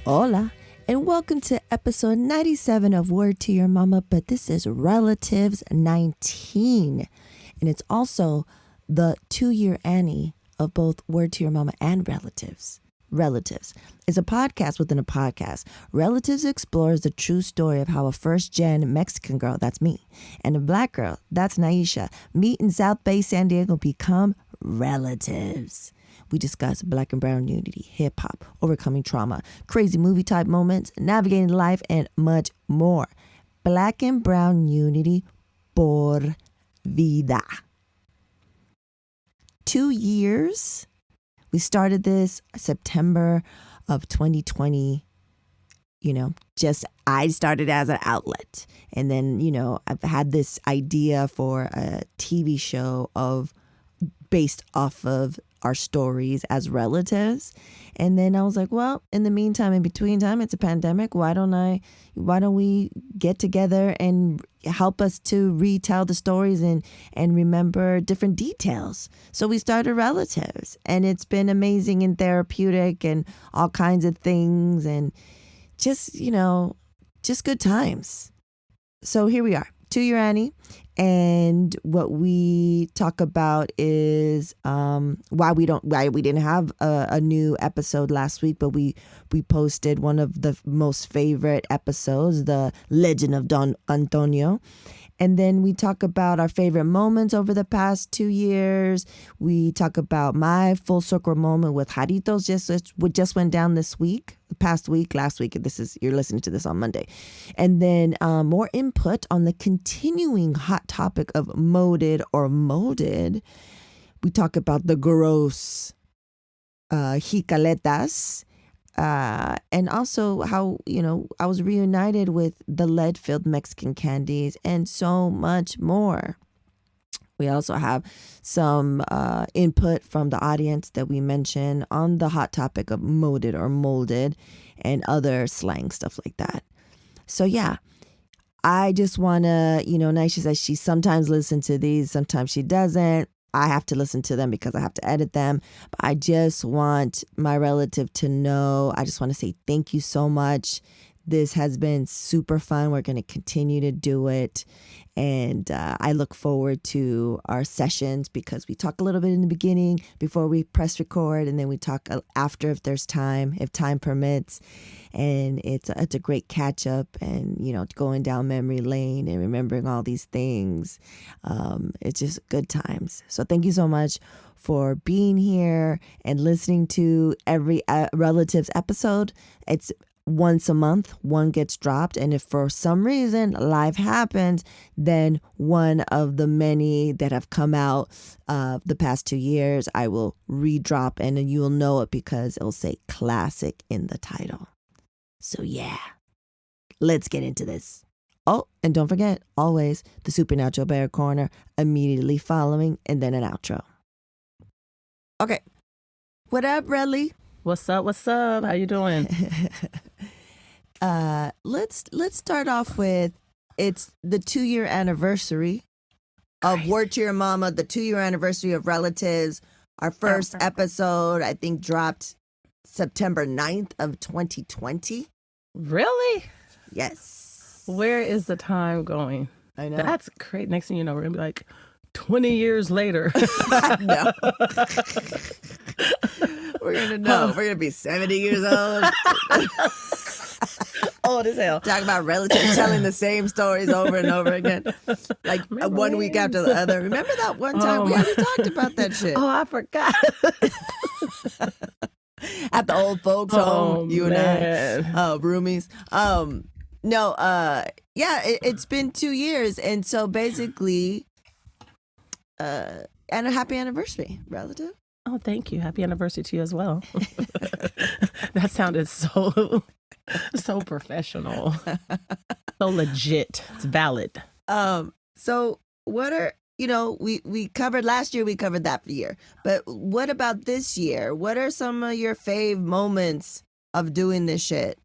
Hola, and welcome to episode 97 of Word to Your Mama, but this is Relatives 19. And it's also the 2-year Anni of both Word to Your Mama and Relatives. Relatives is a podcast within a podcast. Relatives explores the true story of how a first-gen Mexican girl, that's me, and a black girl, that's Naisha, meet in South Bay, San Diego, become relatives. We discuss black and brown unity, hip-hop, overcoming trauma, crazy movie-type moments, navigating life, and much more. Black and brown unity por vida. 2 years. We started this September of 2020. I started as an outlet. And then, I've had this idea for a TV show based off of our stories as relatives. And then I was like, well, in the meantime, in between time, it's a pandemic. Why don't we get together and help us to retell the stories and remember different details? So we started Relatives, and it's been amazing and therapeutic and all kinds of things, and just good times. So here we are, 2-year Anni. And what we talk about is why we didn't have a new episode last week, but we posted one of the most favorite episodes, the Legend of Don Antonio. And then we talk about our favorite moments over the past 2 years. We talk about my full circle moment with Jarritos just went down last week. You're listening to this on Monday. And then more input on the continuing hot topic of moded or molded. We talk about the gross Jicaletas. And also how, I was reunited with the lead-filled Mexican candies and so much more. We also have some input from the audience that we mentioned on the hot topic of moded or molded and other slang stuff like that. So yeah, I just want to, Naisha says she sometimes listens to these, sometimes she doesn't. I have to listen to them because I have to edit them. But I just want my relative to know. I just want to say thank you so much. This has been super fun. We're going to continue to do it. And I look forward to our sessions because we talk a little bit in the beginning before we press record. And then we talk after if there's time, if time permits. And it's a great catch up and, going down memory lane and remembering all these things. It's just good times. So thank you so much for being here and listening to every Relatives episode. It's once a month, one gets dropped. And if for some reason life happens, then one of the many that have come out the past 2 years, I will redrop and you will know it because it'll say classic in the title. So yeah, let's get into this. Oh, and don't forget, always the Supernatural Bear Corner immediately following and then an outro. Okay. What up, Redley? What's up? How you doing? Let's start off with it's the 2-year anniversary of Word to Your Mama, the 2-year anniversary of Relatives. Our first episode, I think, dropped September 9th of 2020. Really? Yes. Where is the time going? I know. That's great. Next thing you know, we're going to be like 20 years later. No. We're going to know. We're going to be 70 years old. Old as hell. Talking about relatives telling the same stories over and over again. Like one week after the other. Remember that one time we already talked about that shit? Oh, I forgot. At the old folks home, you and I, roomies. It's been 2 years. And so basically, and a happy anniversary, relative. Oh, thank you. Happy anniversary to you as well. That sounded so professional. So legit. It's valid. So what are, we covered last year, we covered that year. But what about this year? What are some of your fave moments of doing this shit?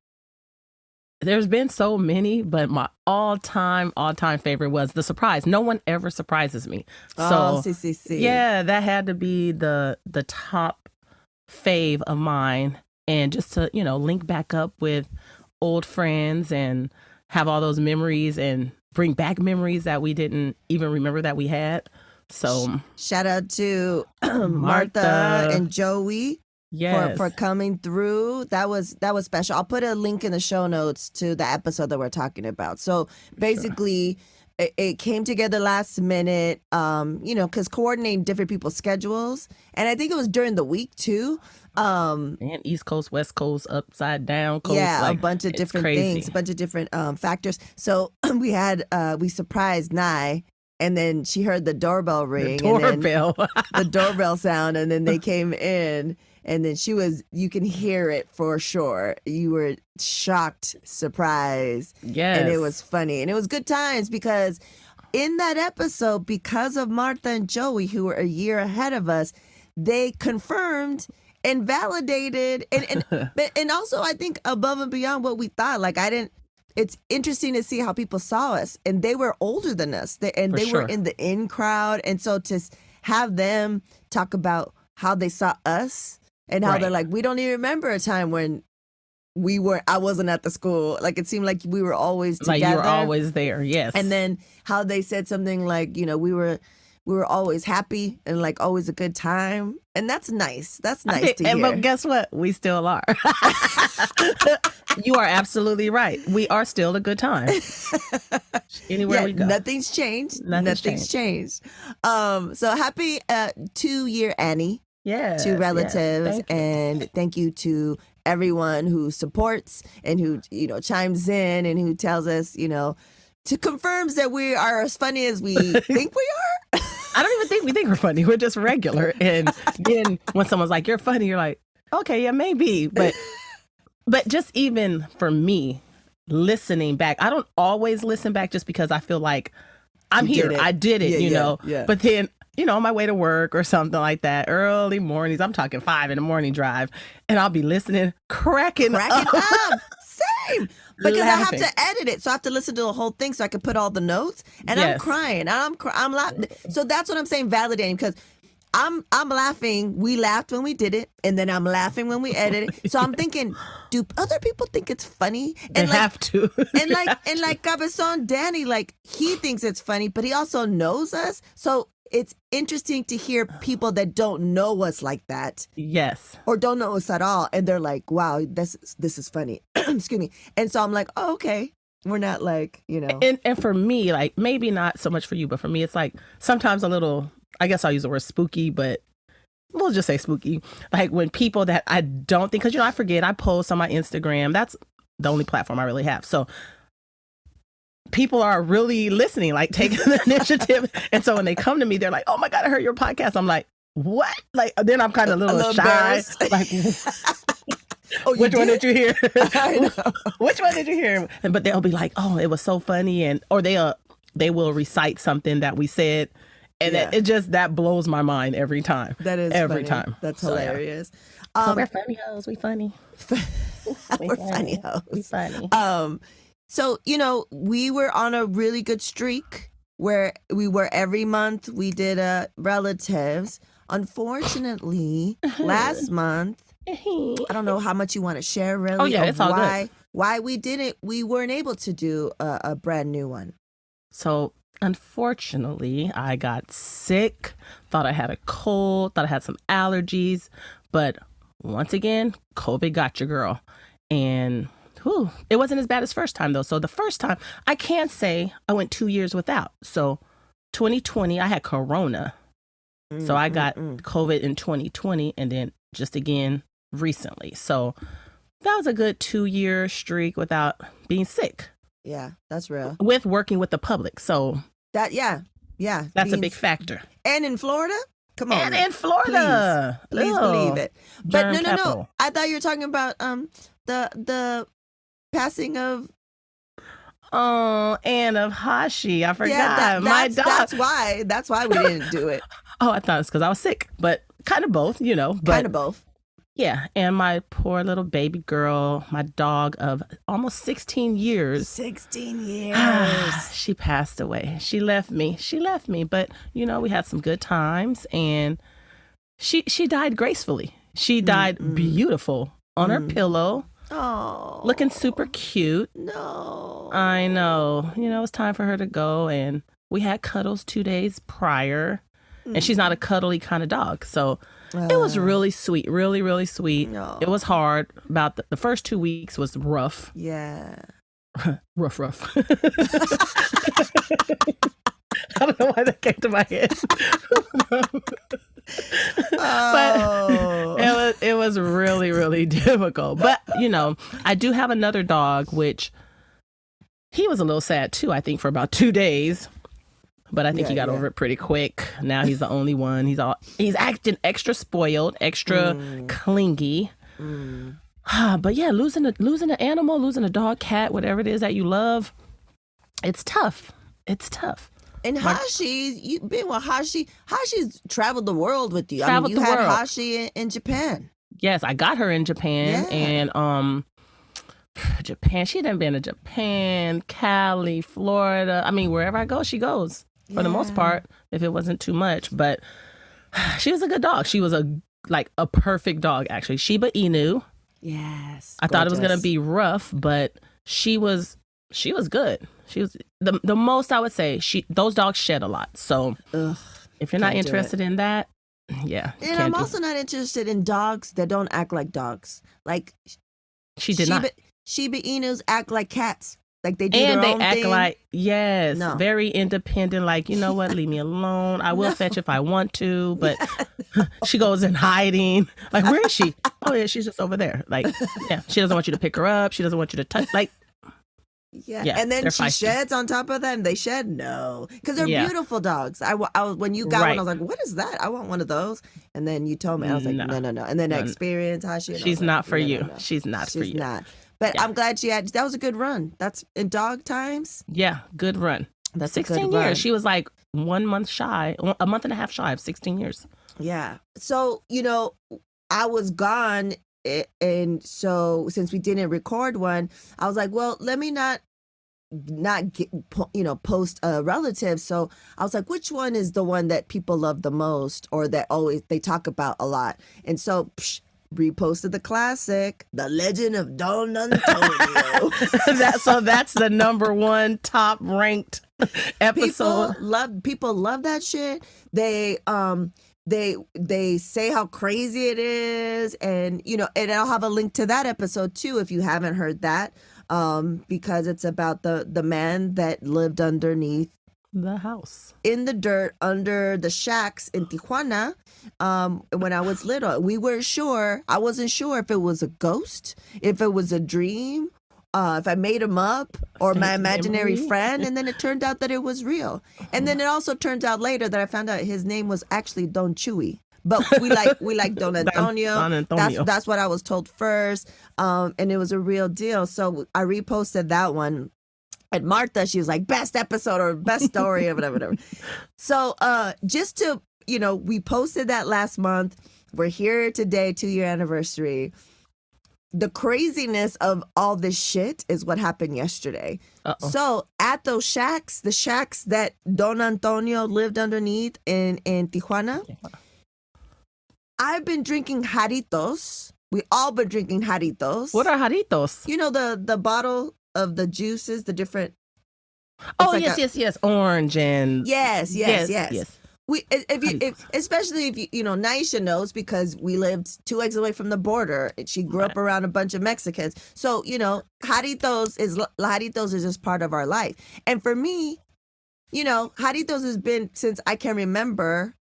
There's been so many, but my all-time favorite was the surprise. No one ever surprises me. So, see. Yeah, that had to be the top fave of mine. and just to, link back up with old friends and have all those memories and bring back memories that we didn't even remember that we had. So shout out to Martha Martha. and Joey Yes. for coming through. That was special. I'll put a link in the show notes to the episode that we're talking about. So basically, it came together last minute, because coordinating different people's schedules. And I think it was during the week too. And East Coast, West Coast, upside down coast. Yeah, a bunch of different things, a bunch of different factors. So we surprised Nye. And then she heard the doorbell ring. And then the doorbell sound. And then they came in. And then you can hear it for sure. You were shocked, surprised. Yes. And it was funny. And it was good times because in that episode, because of Martha and Joey, who were a year ahead of us, they confirmed and validated. And also, I think above and beyond what we thought. It's interesting to see how people saw us, and they were older than us, they were in the in crowd, and so to have them talk about how they saw us and how they're like, we don't even remember a time when I wasn't at the school. Like it seemed like we were always together. Like you were always there, yes. And then how they said something like, we were always happy and like always a good time. And that's nice. That's nice to hear. But guess what? We still are. You are absolutely right. We are still a good time. Anywhere we go. Nothing's changed. Nothing's changed. So happy 2-year Annie. Yeah. To relatives. And thank you to everyone who supports and who, chimes in and who tells us, to confirms that we are as funny as we think we are. I don't even think we think we're funny. We're just regular. And then when someone's like, you're funny, you're like, okay, yeah, maybe. But just even for me, listening back, I don't always listen back just because I feel like I'm here. I did it, Yeah. But then, on my way to work or something like that, early mornings, I'm talking 5 in the morning drive, and I'll be listening, cracking up. Same. Because I have to edit it. So I have to listen to the whole thing so I can put all the notes. And I'm crying. I'm laughing. So that's what I'm saying, validating, because I'm laughing. We laughed when we did it, and then I'm laughing when we edit it. So I'm thinking, do other people think it's funny? And they have to. and like Cabezon Danny, like he thinks it's funny, but he also knows us. So it's interesting to hear people that don't know us like that. Yes. Or don't know us at all, and they're like, "Wow, this is funny." Excuse me. And so I'm like, "Oh, okay." We're not like, And for me, like maybe not so much for you, but for me, it's like sometimes a little. I guess I'll use the word spooky, but we'll just say spooky. Like when people that I don't think, because, I forget, I post on my Instagram. That's the only platform I really have. So people are really listening, like taking the initiative. And so when they come to me, they're like, oh my God, I heard your podcast. I'm like, what? Like, then I'm kind of a little shy. Like, which one did you hear? I know. Which one did you hear? But they'll be like, oh, it was so funny. Or they will recite something that we said. And it just, that blows my mind every time. That is every funny. time. That's hilarious. So we're funny hoes. We funny. We're funny hoes. We funny. So, we were on a really good streak where we were every month we did relatives. Unfortunately, last month, I don't know how much you want to share really. Oh yeah, it's all good. Why we weren't able to do a brand new one. So unfortunately, I got sick, thought I had a cold, thought I had some allergies, but once again, COVID got your girl. And it wasn't as bad as first time though. So the first time, I can't say I went 2 years without. So 2020, I had Corona. So I got COVID in 2020 and then just again recently. So that was a good 2-year streak without being sick. Yeah, that's real. With working with the public. So that's a big factor. And in Florida? Come on. And in Florida. Please believe it. But no. Capital. I thought you were talking about the passing of and of Hashi. I forgot. Yeah, my dog. That's why we didn't do it. Oh, I thought it's because I was sick, but kind of both, But, kind of both. Yeah, and my poor little baby girl, my dog of almost 16 years. 16 years. She passed away. She left me, but we had some good times, and she died gracefully. She died beautiful. on her pillow, Oh, looking super cute. no. I know. It's time for her to go. And we had cuddles 2 days prior. And she's not a cuddly kind of dog. So it was really sweet, really, really sweet. No. It was hard. About the first 2 weeks was rough. Yeah. rough. I don't know why that came to my head. But it was really, really difficult. But, I do have another dog, which he was a little sad too, I think, for about 2 days. But I think he got over it pretty quick. Now he's the only one. He's acting extra spoiled, extra clingy. But yeah, losing an animal, losing a dog, cat, whatever it is that you love, it's tough. It's tough. And Hashi, you've been with Hashi. Hashi's traveled the world with you. Traveled you the had world. Hashi in Japan. Yes, I got her in Japan, and Japan. She done been to Japan, Cali, Florida. I mean, wherever I go, she goes for the most part. If it wasn't too much, but she was a good dog. She was a perfect dog, actually. Shiba Inu. Yes, I thought it was gonna be rough, but she was good. She was the most I would say. Those dogs shed a lot. So if you're not interested in that, yeah. And I'm also not interested in dogs that don't act like dogs. Like she did not. Shiba Inus act like cats. Like they do and their they own act thing. like very independent. Like, you know what? Leave me alone. I will fetch if I want to, but she goes in hiding. Like, where is she? Oh yeah, she's just over there. Like, yeah, she doesn't want you to pick her up. She doesn't want you to touch. Like, yeah. And then she sheds on top of that, and they shed because they're beautiful dogs. I when you got one, I was like, what is that? I want one of those. And then you told me, I was like, no. And then experience Hashi. She's not for you. She's not for you. She's not. But I'm glad that was a good run. That's in dog times. Yeah, good run. That's 16 years. She was like 1 month shy, a month and a half shy of 16 years. Yeah. So, I was gone. And so since we didn't record one, I was like, well, let me not get, post a relative. So I was like, which one is the one that people love the most or that always they talk about a lot? And so reposted the classic, The Legend of Don Antonio. So that's the number one top ranked episode. People love that shit. They say how crazy it is, and and I'll have a link to that episode too if you haven't heard that, because it's about the man that lived underneath the house in the dirt under the shacks in Tijuana. When I was little, we weren't sure. I wasn't sure if it was a ghost, if it was a dream, if I made him up or my imaginary friend. And then it turned out that it was real. And then it also turns out later that I found out his name was actually Don Chewy. But we like Don Antonio. Don Antonio. That's what I was told first. And it was a real deal. So I reposted that one. And Martha, she was like, best episode or best story or whatever. So just to, we posted that last month. We're here today, 2-year anniversary. The craziness of all this shit is what happened yesterday. Uh-oh. So at those shacks, the shacks that Don Antonio lived underneath in Tijuana, I've been drinking Jarritos. We all been drinking Jarritos. What are Jarritos? The bottle of the juices, the different. Yes. Orange and yes. Especially if Naisha knows because we lived 2 eggs away from the border. She grew up around a bunch of Mexicans. So, Jarritos is just part of our life. And for me, Jarritos has been since I can remember,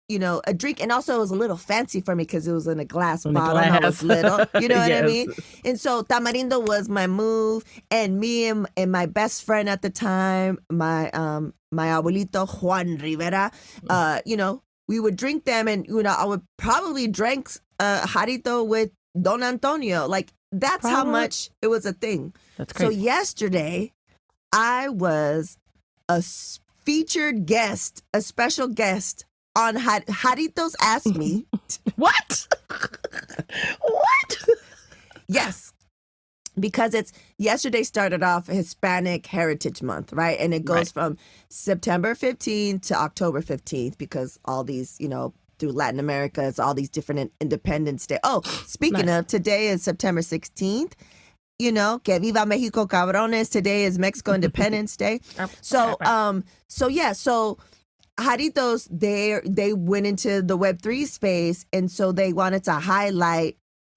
a drink. And also it was a little fancy for me because it was in a glass bottle and I was little. You know what I mean? And so Tamarindo was my move. And me and my best friend at the time, my abuelito Juan Rivera, we would drink them. And, I would probably drink Jarrito with Don Antonio. Like, that's how much it was a thing. That's crazy. So yesterday, I was a featured guest, a special guest on Jarritos Asked Me. What? What? Yes. Because yesterday started off Hispanic Heritage Month, right? And it goes from September 15th to October 15th because all these, through Latin America, it's all these different Independence Day. Oh, speaking of, today is September 16th. You know, que viva Mexico, cabrones. Today is Mexico Independence Day. So, so Jarritos, they went into the Web3 space, and so they wanted to highlight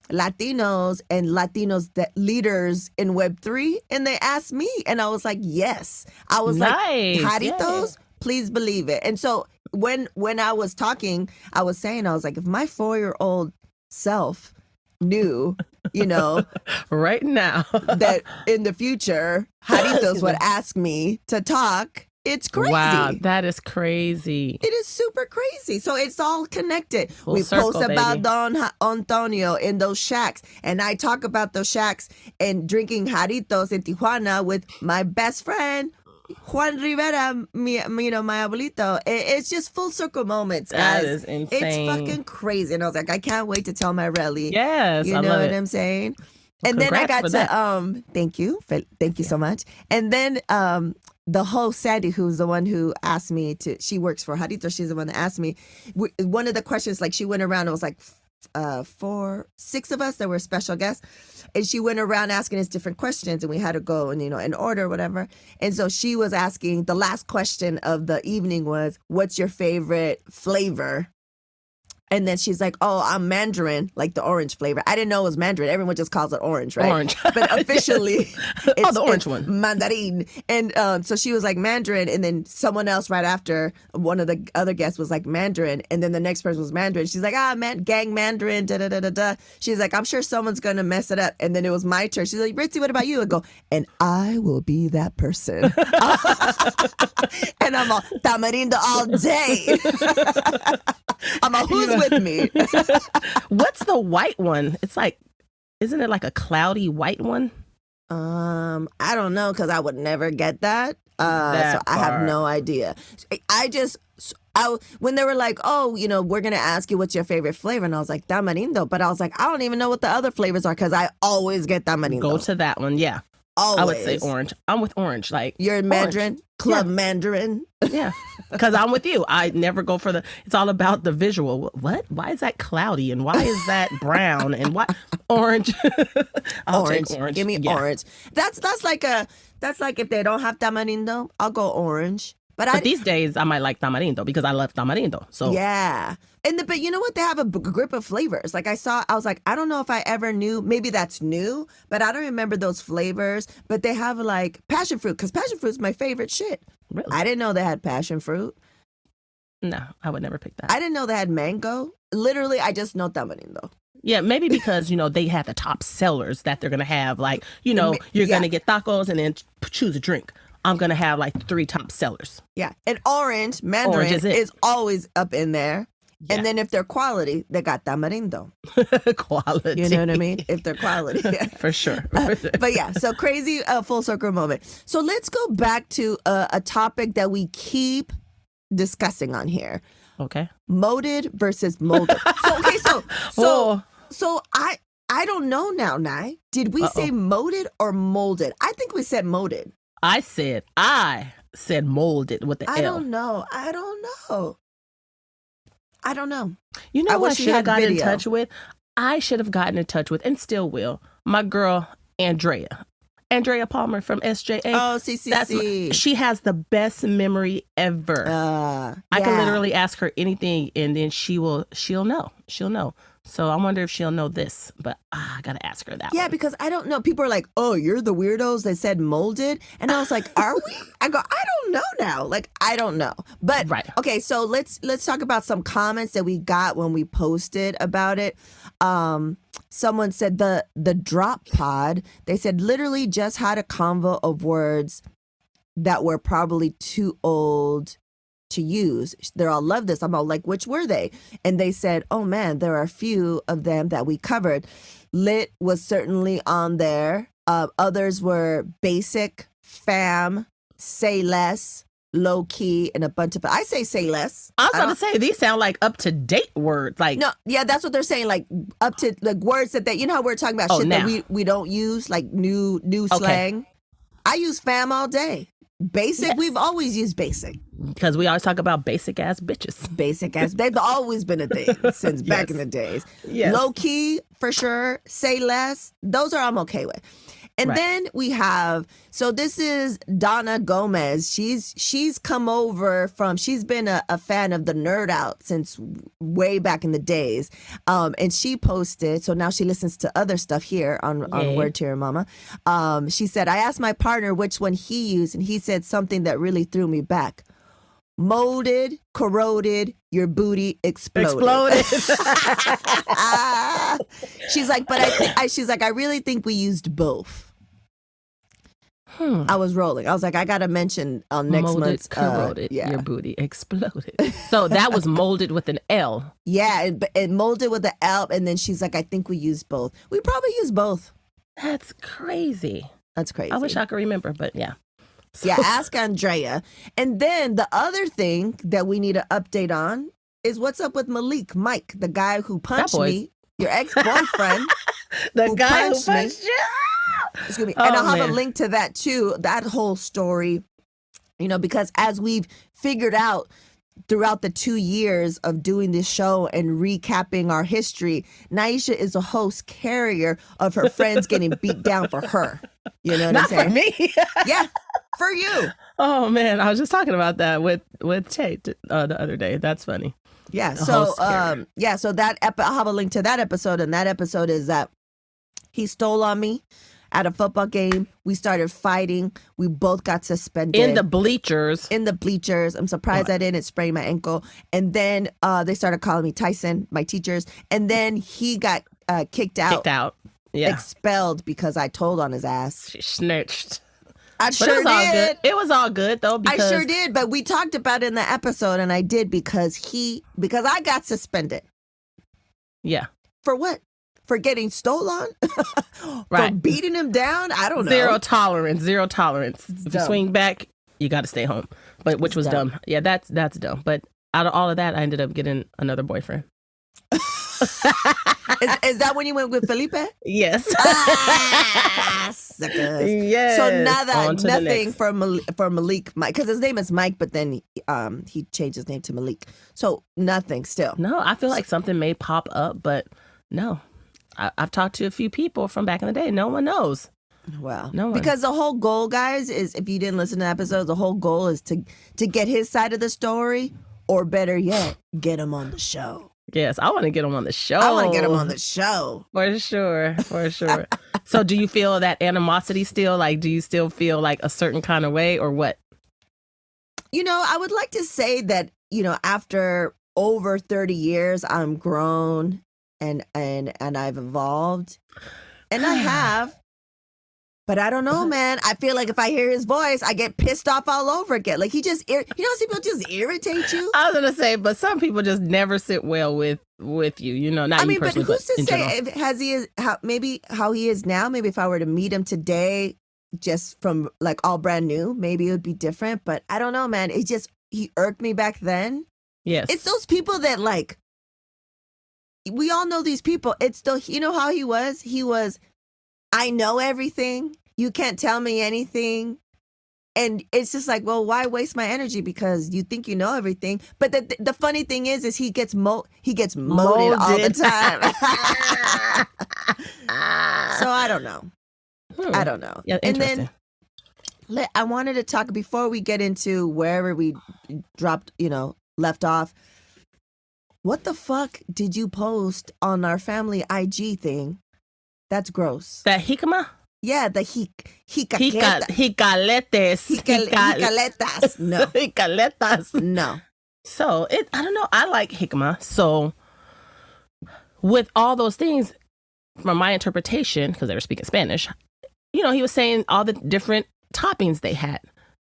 Latinos and Latinos that leaders in Web3, and they asked me, and I was like, yes. I was like, Jarritos, please believe it. And so when I was talking, I was saying, I was like, if my 4-year-old self knew, you know, right now that in the future Jarritos would ask me to talk, it's crazy. Wow, that is crazy. It is super crazy. So it's all connected. Full circle, post about baby. Don Antonio in those shacks, and I talk about those shacks and drinking Jarritos in Tijuana with my best friend Juan Rivera, my abuelito. It's just full circle moments, guys. That is insane. It's fucking crazy. And I was like, I can't wait to tell my rally. Yes, you I know love what it. I'm saying? Well, and then I got to that. thank you so much. And then the host Sandy, who's the one who asked me to, she works for Jarritos. She's the one that asked me. One of the questions, like she went around. It was like 6 of us that were special guests, and she went around asking us different questions, and we had to go and in order or whatever. And so she was asking, the last question of the evening was, what's your favorite flavor? And then she's like, oh, I'm Mandarin, like the orange flavor. I didn't know it was Mandarin. Everyone just calls it orange, right? Orange. But officially, yes. The orange one. Mandarin. And so she was like Mandarin. And then someone else right after, one of the other guests was like Mandarin. And then the next person was Mandarin. She's like, gang Mandarin, da-da-da-da-da. She's like, I'm sure someone's going to mess it up. And then it was my turn. She's like, Ritzy, what about you? I go, and I will be that person. And I'm all, tamarindo all day. I'm a, who's with me? What's the white one? It's like, isn't it like a cloudy white one? I don't know, because I would never get that. So I have no idea. When they were like, oh, we're going to ask you what's your favorite flavor. And I was like, tamarindo. But I was like, I don't even know what the other flavors are, because I always get tamarindo. Go to that one. Yeah. Always. I would say orange. I'm with orange. Like, you're in Mandarin? Orange. Club Mandarin? Yeah. Because I'm with you. I never go for it's all about the visual. What? Why is that cloudy? And why is that brown? And why? Orange. I'll take orange. Give me orange. That's like if they don't have tamarindo, I'll go orange. But these days, I might like tamarindo because I love tamarindo. So yeah. But you know what? They have a grip of flavors. Like I was like, I don't know if I ever knew, maybe that's new, but I don't remember those flavors. But they have like passion fruit, because passion fruit's my favorite shit. Really? I didn't know they had passion fruit. No, I would never pick that. I didn't know they had mango. Literally, I just know tamarindo. Yeah, maybe because, they have the top sellers that they're going to have. Like, you're going to get tacos and then choose a drink. I'm going to have like 3 top sellers. Yeah. And orange, Mandarin, is always up in there. Yeah. And then if they're quality, they got tamarindo. Quality. You know what I mean? If they're quality. For sure. But yeah, so crazy full circle moment. So let's go back to a topic that we keep discussing on here. Okay. Moded versus molded. So I don't know now, Nye. Did we say moded or molded? I think we said moded. I said molded with the L. I don't know. You know what I should have gotten in touch with? I should have gotten in touch with, and still will, my girl, Andrea Palmer from SJA. Oh, CCC. She has the best memory ever. I can literally ask her anything, and then she'll know. She'll know. So I wonder if she'll know this, but I got to ask her that. Yeah, one. Because I don't know. People are like, oh, you're the weirdos that said molded. And I was like, are we? I go, I don't know now. Like, I don't know. But, right. Okay, so let's talk about some comments that we got when we posted about it. Someone said the drop pod, they said literally just had a convo of words that were probably too old to use. They're all love this. I'm all like, which were they? And they said, oh man, there are a few of them that we covered. Lit was certainly on there. Others were basic, fam, say less, low key, and a bunch of, I say less. I was about to say, these sound like up to date words. Like, no, yeah, that's what they're saying. Like up to like words that you know how we're talking about shit now. that we don't use, like new slang. I use fam all day. Basic. Yes. We've always used basic. Because we always talk about basic ass bitches. Basic ass. They've always been a thing since back in the days. Yes. Low key, for sure. Say less. Those are I'm okay with. And then we have, so this is Donna Gomez. She's come over from, she's been a fan of the Nerd Out since way back in the days. And she posted, so now she listens to other stuff here on Word to Your Mama. She said, I asked my partner which one he used, and he said something that really threw me back. Molded, corroded, your booty exploded. She's like, but she's like, I really think we used both. I was rolling. I was like, I gotta mention on next molded, month's corroded, your booty exploded. So that was molded with an L. Yeah, it molded with the L, and then she's like, I think we used both. We probably used both. That's crazy. That's crazy. I wish I could remember, but yeah. So. Yeah, ask Andrea. And then the other thing that we need to update on is what's up with Mike, the guy who punched me, your ex-boyfriend. The guy who punched you. Excuse me. And I'll have a link to that too, that whole story, because as we've figured out throughout the 2 years of doing this show and recapping our history, Naisha is a host carrier of her friends getting beat down for her. You know what I'm saying? For me. Yeah, for you. Oh man, I was just talking about that with Tate the other day. That's funny. Yeah. So so that I'll have a link to that episode, and that episode is that he stole on me at a football game. We started fighting. We both got suspended. In the bleachers. I'm surprised I didn't sprain my ankle. And then they started calling me Tyson, my teachers. And then he got kicked out. Yeah. Expelled because I told on his ass. She snitched. I sure did. All good. It was all good though. I sure did. But we talked about it in the episode, and I did because I got suspended. Yeah. For what? For getting stolen? Right. For beating him down? I don't know. Zero tolerance. If you swing back, you got to stay home. But which was dumb. Yeah, that's dumb. But out of all of that, I ended up getting another boyfriend. Is that when you went with Felipe? Yes. Suckers. Yes. So nothing for Malik, because his name is Mike, but then he changed his name to Malik. So nothing still. No, I feel like something may pop up, but no. I've talked to a few people from back in the day. No one knows. Well, no one. Because the whole goal, guys, is if you didn't listen to the episode, the whole goal is to get his side of the story, or better yet, get him on the show. Yes, I want to get him on the show. I want to get him on the show. For sure. So do you feel that animosity still? Like, do you still feel like a certain kind of way, or what? I would like to say that, after over 30 years, I'm grown and I've evolved. And I have. But I don't know, man. I feel like if I hear his voice, I get pissed off all over again. Like, he just, some people just irritate you. I was going to say, but some people just never sit well with you, not you personally, but who's to say, maybe how he is now, maybe if I were to meet him today, just from like all brand new, maybe it would be different. But I don't know, man. He irked me back then. Yes. It's those people that like, we all know these people. It's the, how he was? He was, I know everything. You can't tell me anything. And it's just like, well, why waste my energy? Because you think you know everything. But the funny thing is he gets molded all the time. So I don't know. I don't know. Yeah, and then I wanted to talk, before we get into wherever we dropped, left off. What the fuck did you post on our family IG thing? That's gross. That jicama? Yeah, the jicaletas. Jicaletas. No. Jicaletas. No. So, I don't know. I like jicama. So, with all those things, from my interpretation, because they were speaking Spanish, he was saying all the different toppings they had.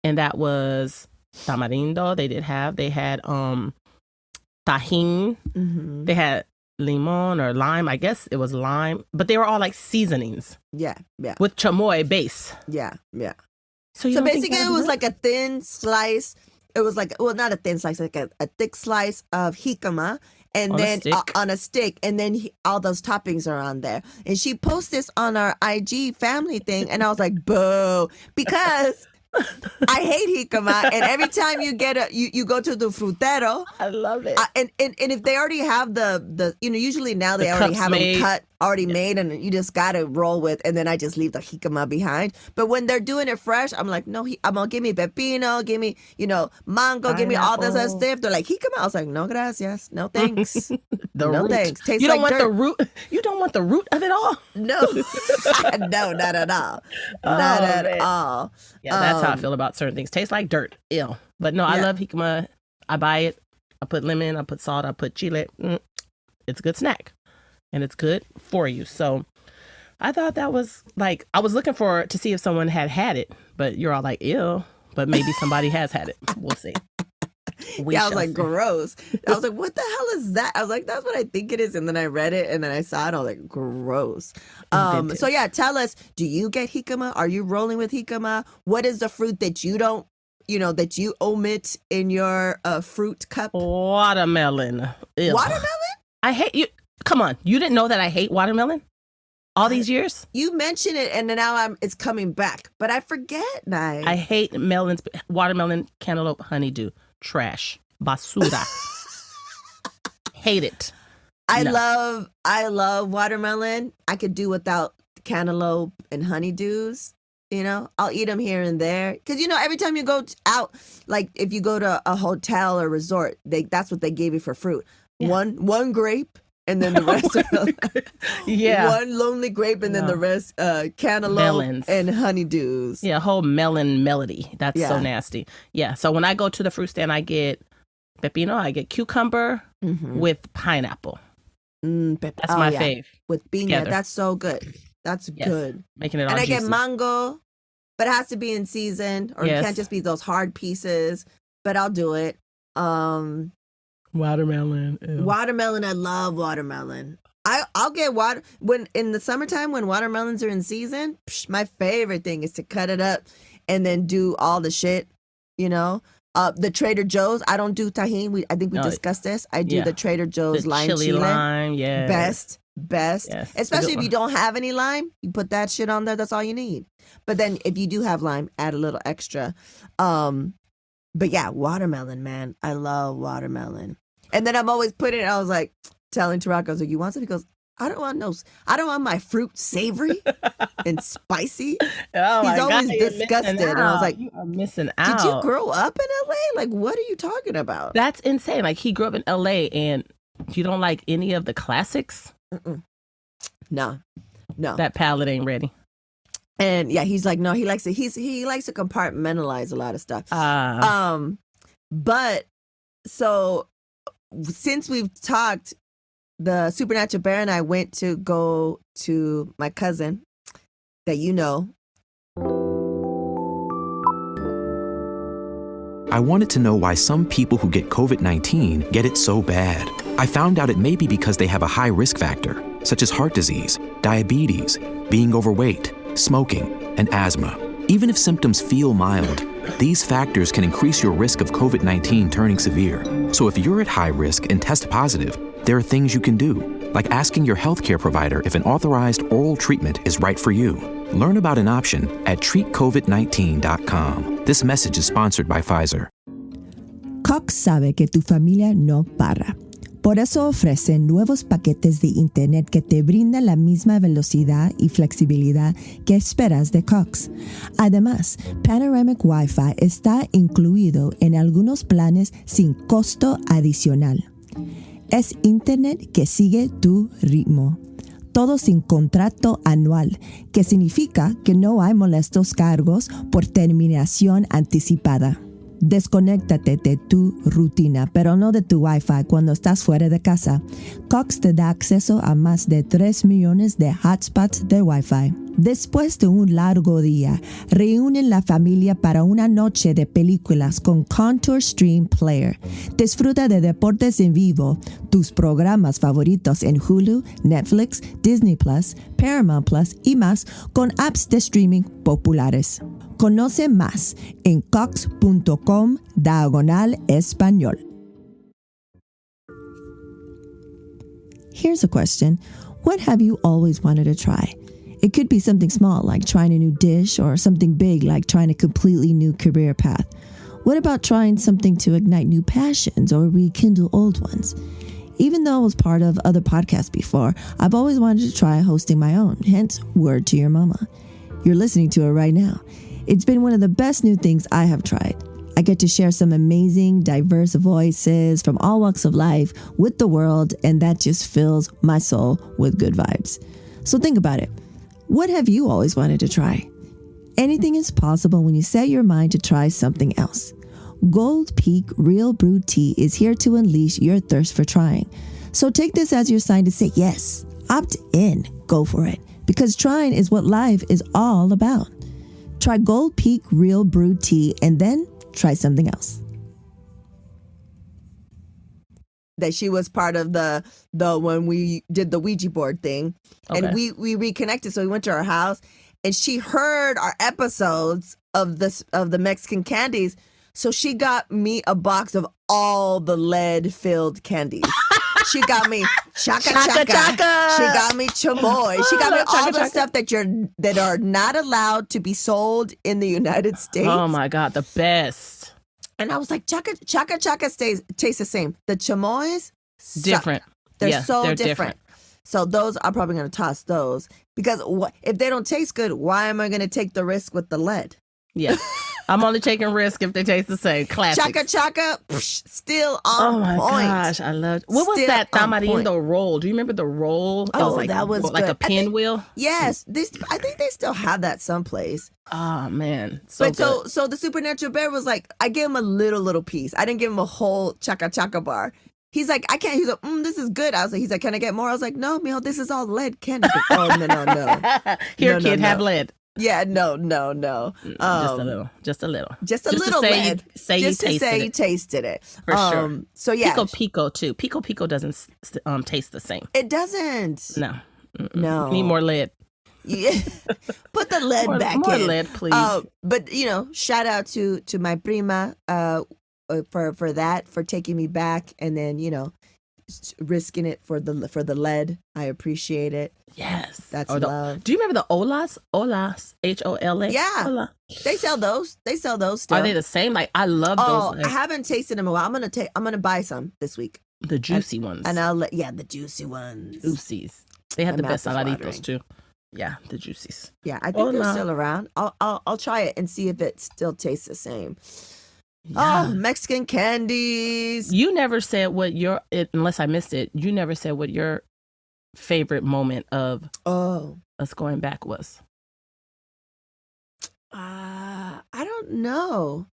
And that was tamarindo. They had tajin. Mm-hmm. They had limon or lime. I guess it was lime, but they were all like seasonings. Yeah. With chamoy base. Yeah. So basically it was like a thin slice. It was like, well, not a thin slice, like a thick slice of jicama. And then on a stick, and then all those toppings are on there. And she posted this on our IG family thing, and I was like, boo, because I hate jicama, and every time you get you go to the frutero, I love it. and if they already have the usually now they The already cups have made. them cut already made, and you just gotta roll with, and then I just leave the jicama behind. But when they're doing it fresh, I'm like, no, I'm gonna give me pepino, give me mango, give me all this other Pineapple. stuff. They're like jicama. I was like, no gracias, no thanks, The no root. thanks. Tastes You don't like want dirt. the root. You don't want the root of it all. No, no, not at all, not Oh, at man. all. Yeah, that's how I feel about certain things. Tastes like dirt. Ew. But no, I Yeah. love jicama. I buy it. I put lemon. I put salt. I put chile. It's a good snack, and it's good for you. So I thought that was like, I was looking to see if someone had it, but you're all like, ew. But maybe somebody has had it. We'll see. I was shall like, see. gross. I was like, what the hell is that? I was like, that's what I think it is. And then I read it, and then I saw it. I was like, gross. So yeah, tell us, do you get jicama? Are you rolling with jicama? What is the fruit that you don't, that you omit in your fruit cup? Watermelon. Ew. Watermelon? I hate you. Come on. You didn't know that I hate watermelon all these years? You mention it, and then now it's coming back, but I forget now. I hate melons, watermelon, cantaloupe, honeydew. Trash. Basura. Hate it. I No. love watermelon. I could do without cantaloupe and honeydews. I'll eat them here and there. Because, every time you go out, like if you go to a hotel or resort, that's what they gave you for fruit. Yeah. One grape, and then the rest Yeah. one lonely grape, and then the rest cantaloupe Melons. and honeydews. Yeah, whole melon melody. That's so Yeah. nasty. Yeah, so when I go to the fruit stand, I get pepino, I get cucumber with pineapple. That's my fave. With piña. Together. That's so good. That's Yes. good. Making it all And I juicy. get mango, but it has to be in season, or it Yes. can't just be those hard pieces. But I'll do it. Watermelon. Ew. Watermelon, I love watermelon. I'll get water when in the summertime when watermelons are in season. My favorite thing is to cut it up and then do all the shit. The Trader Joe's. I don't do tahini. I think we discussed this. I do the Trader Joe's The lime chili lime, yeah. Best. Yes, Especially if you don't have any lime, you put that shit on there. That's all you need. But then if you do have lime, add a little extra. But yeah, watermelon, man. I love watermelon. And then I'm always I was like telling Tarak, I was like, you want some? He goes, I don't want my fruit savory and spicy. Oh my He's God, always you're disgusted. missing And I was out. like, you are missing out. did you grow up in LA? Like, what are you talking about? That's insane. Like, he grew up in LA and you don't like any of the classics? No. That palate ain't ready. And yeah, he's like, no, he likes it. He likes to compartmentalize a lot of stuff. But so since we've talked, the Supernatural Bear and I went to go to my cousin that you know. I wanted to know why some people who get COVID-19 get it so bad. I found out it may be because they have a high risk factor, such as heart disease, diabetes, being overweight, smoking, and asthma. Even if symptoms feel mild, these factors can increase your risk of COVID-19 turning severe. So if you're at high risk and test positive, there are things you can do, like asking your healthcare provider if an authorized oral treatment is right for you. Learn about an option at treatcovid19.com. This message is sponsored by Pfizer. Cox sabe que tu familia no para. Por eso ofrece nuevos paquetes de Internet que te brindan la misma velocidad y flexibilidad que esperas de Cox. Además, Panoramic Wi-Fi está incluido en algunos planes sin costo adicional. Es Internet que sigue tu ritmo. Todo sin contrato anual, que significa que no hay molestos cargos por terminación anticipada. Desconéctate de tu rutina, pero no de tu Wi-Fi cuando estás fuera de casa. Cox te da acceso a más de 3 millones de hotspots de Wi-Fi. Después de un largo día, reúnen la familia para una noche de películas con Contour Stream Player. Disfruta de deportes en vivo, tus programas favoritos en Hulu, Netflix, Disney Plus, Paramount Plus y más con apps de streaming populares. Conoce más en cox.com/español. Here's a question. What have you always wanted to try? It could be something small, like trying a new dish, or something big, like trying a completely new career path. What about trying something to ignite new passions or rekindle old ones? Even though I was part of other podcasts before, I've always wanted to try hosting my own, hence Word to Your Mama. You're listening to it right now. It's been one of the best new things I have tried. I get to share some amazing, diverse voices from all walks of life with the world, and that just fills my soul with good vibes. So think about it. What have you always wanted to try? Anything is possible when you set your mind to try something else. Gold Peak Real Brewed Tea is here to unleash your thirst for trying. So take this as your sign to say yes, opt in, go for it, because trying is what life is all about. Try Gold Peak Real Brewed Tea and then try something else. That she was part of the when we did the Ouija board thing, and we reconnected. So we went to her house, and she heard our episodes of the Mexican candies. So she got me a box of all the lead-filled candies. She got me chaka chaka. She got me chamoy. She got me all the stuff that are not allowed to be sold in the United States. Oh my God, the best. And I was like, chaka tastes the same. The chamoys different. They're so different. So those, I'm probably going to toss those, because if they don't taste good, why am I going to take the risk with the lead? Yeah. I'm only taking risk if they taste the same. Classics. Chaka chaka, still on point. Oh my gosh, I loved. What was that tamarindo roll? Do you remember the roll? It was like, that was like good. a pinwheel. Yes, I think they still have that someplace. Oh man, so good. So the supernatural bear was like, I gave him a little piece. I didn't give him a whole chaka chaka bar. He's like, I can't. He's like, this is good. I was like, can I get more? I was like, no, mijo, this is all lead candy. Oh no. Here, kid, have lead. Yeah, no. Just a little lead. You tasted it. For sure. So yeah, pico too. Pico doesn't taste the same. It doesn't. No. No. Need more lead. Yeah. Put the lead back in. More lead, please. But shout out to my prima for that, for taking me back, and then risking it for the lead. I appreciate it. Yes, that's love. Do you remember the Olas? Hola. Yeah, Hola. They sell those. Still. Are they the same? Like, I love those. I haven't tasted them in a while. I'm gonna buy some this week. The juicy ones. And the juicy ones. Juicies. They have the best Jarritos too. Yeah, the juicies. Yeah, I think they're still around. I'll try it and see if it still tastes the same. Yeah. Oh, Mexican candies. You never said what unless I missed it, you never said what your favorite moment of us going back was. I don't know.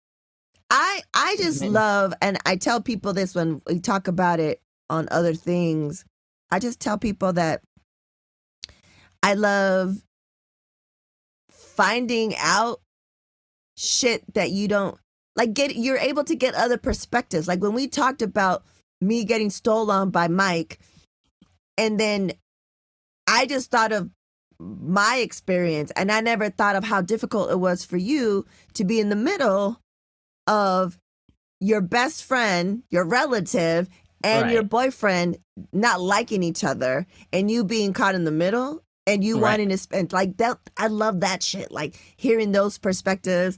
I just love, and I tell people this when we talk about it on other things, I just tell people that I love finding out shit that you don't you're able to get other perspectives. Like when we talked about me getting stolen by Mike, and then I just thought of my experience, and I never thought of how difficult it was for you to be in the middle of your best friend, your relative, and your boyfriend not liking each other, and you being caught in the middle, and you wanting to spend like that. I love that shit. Like hearing those perspectives.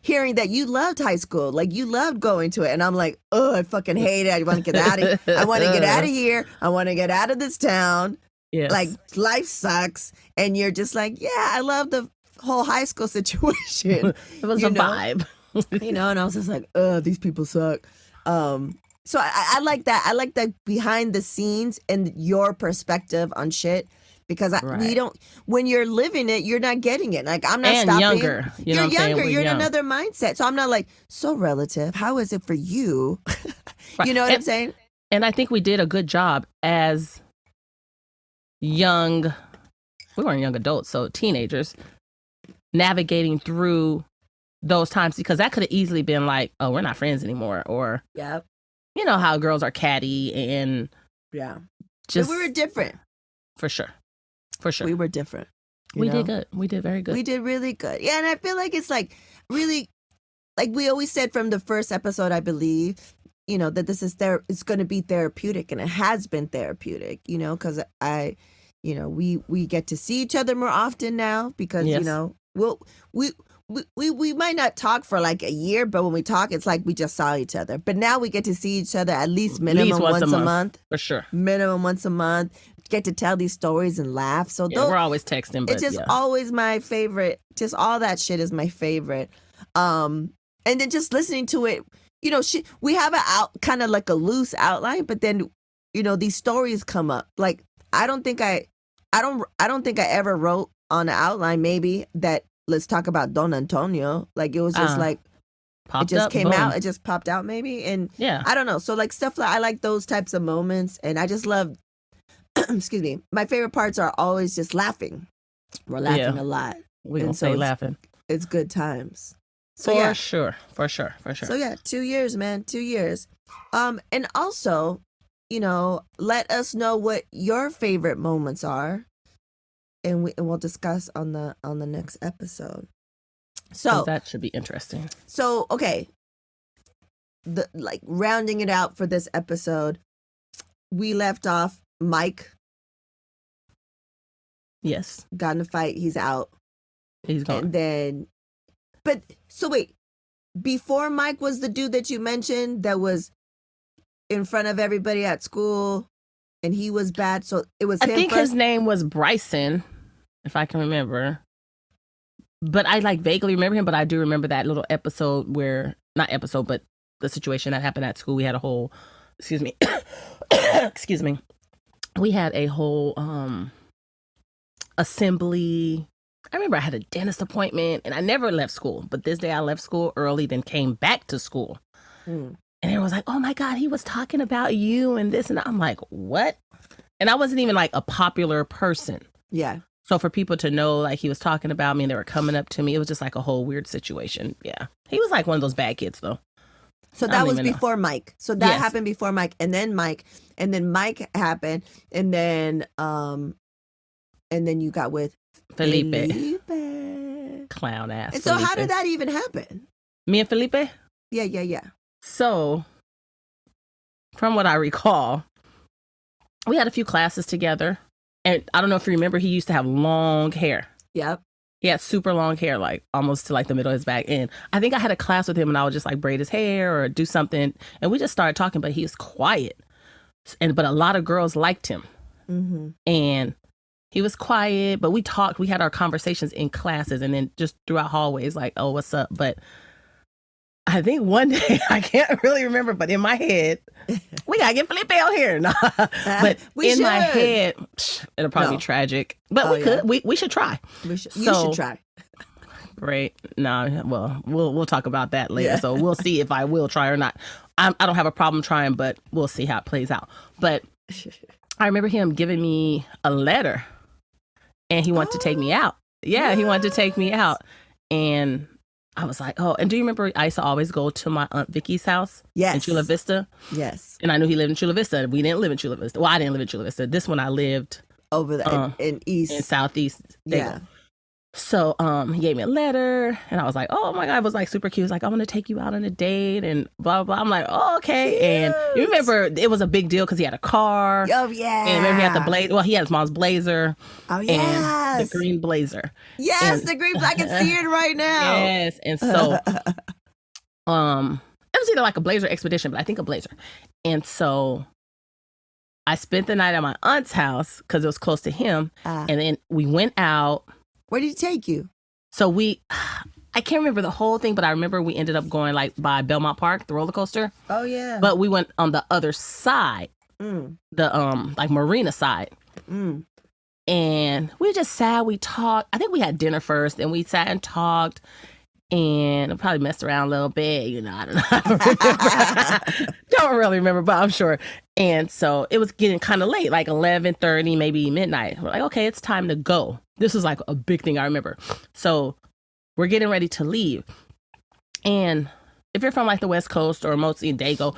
Hearing that you loved high school, like you loved going to it, and I'm like, I fucking hate it. I want to get out of. I want to get out of here. I want to get out of this town. Yes. Like life sucks, and you're just like, yeah, I love the whole high school situation. It was a vibe, and I was just like, these people suck. So I like that. I like that behind the scenes and your perspective on shit. Because we don't. When you're living it, you're not getting it. Like I'm not stopping. Younger. You're younger. You're in another mindset. So I'm not like so relative. How is it for you? You know what I'm saying? And I think we did a good job as young. We weren't young adults, so teenagers, navigating through those times, because that could have easily been like, oh, we're not friends anymore, or you know how girls are catty and just we were different for sure. We were different. We did good. We did very good. We did really good. Yeah, and I feel like it's like really, like we always said from the first episode, I believe, that this is it's going to be therapeutic, and it has been therapeutic, because we get to see each other more often now because Yes. we might not talk for like a year, but when we talk, it's like we just saw each other. But now we get to see each other at least minimum once a month. For sure. Minimum once a month. Get to tell these stories and laugh. So Yeah, we're always texting, but it's just always my favorite. Just all that shit is my favorite. And then just listening to it, we have kind of like a loose outline, but then these stories come up. Like I don't think I ever wrote on an outline maybe that let's talk about Don Antonio. Like it was just like it just came out. It just popped out maybe. And yeah, I don't know. So like stuff like I like those types of moments, and I just love. Excuse me. My favorite parts are always just laughing. We're laughing a lot. We're gonna stay laughing. It's good times. So for sure. So yeah, 2 years, man. 2 years. And also, let us know what your favorite moments are, and we'll discuss on the next episode. So that should be interesting. So okay, rounding it out for this episode, we left off. Mike. Yes. Got in a fight. He's out. He's gone. And then, so wait, before Mike was the dude that you mentioned that was in front of everybody at school and he was bad. So it was him I think first? his name was Bryson, if I can remember. But I vaguely remember him, but I do remember that little episode but the situation that happened at school. We had a whole, excuse me. We had a whole assembly. I remember I had a dentist appointment and I never left school. But this day I left school early, then came back to school. And everyone was like, oh my God, he was talking about you and this. And I'm like, what? And I wasn't even a popular person. Yeah. So for people to know he was talking about me and they were coming up to me, it was just a whole weird situation. Yeah. He was one of those bad kids though. So that was before Mike. So that happened before Mike, and then Mike happened, and then you got with Felipe. Clown ass. And so how did that even happen? Me and Felipe? Yeah. So from what I recall, we had a few classes together, and I don't know if you remember, he used to have long hair. Yep. He had super long hair, almost to the middle of his back. And I think I had a class with him and I would just braid his hair or do something. And we just started talking, but he was quiet. But a lot of girls liked him. Mm-hmm. And he was quiet, but we talked. We had our conversations in classes and then just throughout hallways, oh, what's up? But I think one day, I can't really remember, but in my head, we got to get Felipe out here. Nah. But my head, it'll probably be tragic. But we could. We should try. You should try. Great. No, well, we'll talk about that later. Yeah. So we'll see if I will try or not. I don't have a problem trying, but we'll see how it plays out. But I remember him giving me a letter, and he wanted to take me out. Yeah, yes. He wanted to take me out. And I was like, oh, and do you remember I used to always go to my Aunt Vicky's house in Chula Vista? Yes. And I knew he lived in Chula Vista. We didn't live in Chula Vista. Well, I didn't live in Chula Vista. This one I lived over there in East. In Southeast. Yeah. So he gave me a letter and I was like, oh my God, it was super cute. He was like, I'm going to take you out on a date and blah, blah, blah. I'm like, oh, okay. Cute. And you remember it was a big deal because he had a car. Oh, yeah. And remember he had the blazer. Well, he had his mom's blazer. Oh, yes. And the green blazer. Yes, the green. I can see it right now. Yes. And so it was either a blazer expedition, but I think a blazer. And so I spent the night at my aunt's house because it was close to him. And then we went out. Where did he take you? So I can't remember the whole thing, but I remember we ended up going by Belmont Park, the roller coaster. Oh, yeah. But we went on the other side, the marina side. And we just sat, we talked. I think we had dinner first, and we sat and talked. And probably messed around a little bit, I don't know. I don't remember. Don't really remember, but I'm sure. And so it was getting kind of late, 11:30, maybe midnight. We're like, okay, it's time to go. This was a big thing I remember. So we're getting ready to leave. And if you're from the West Coast or mostly in Dago,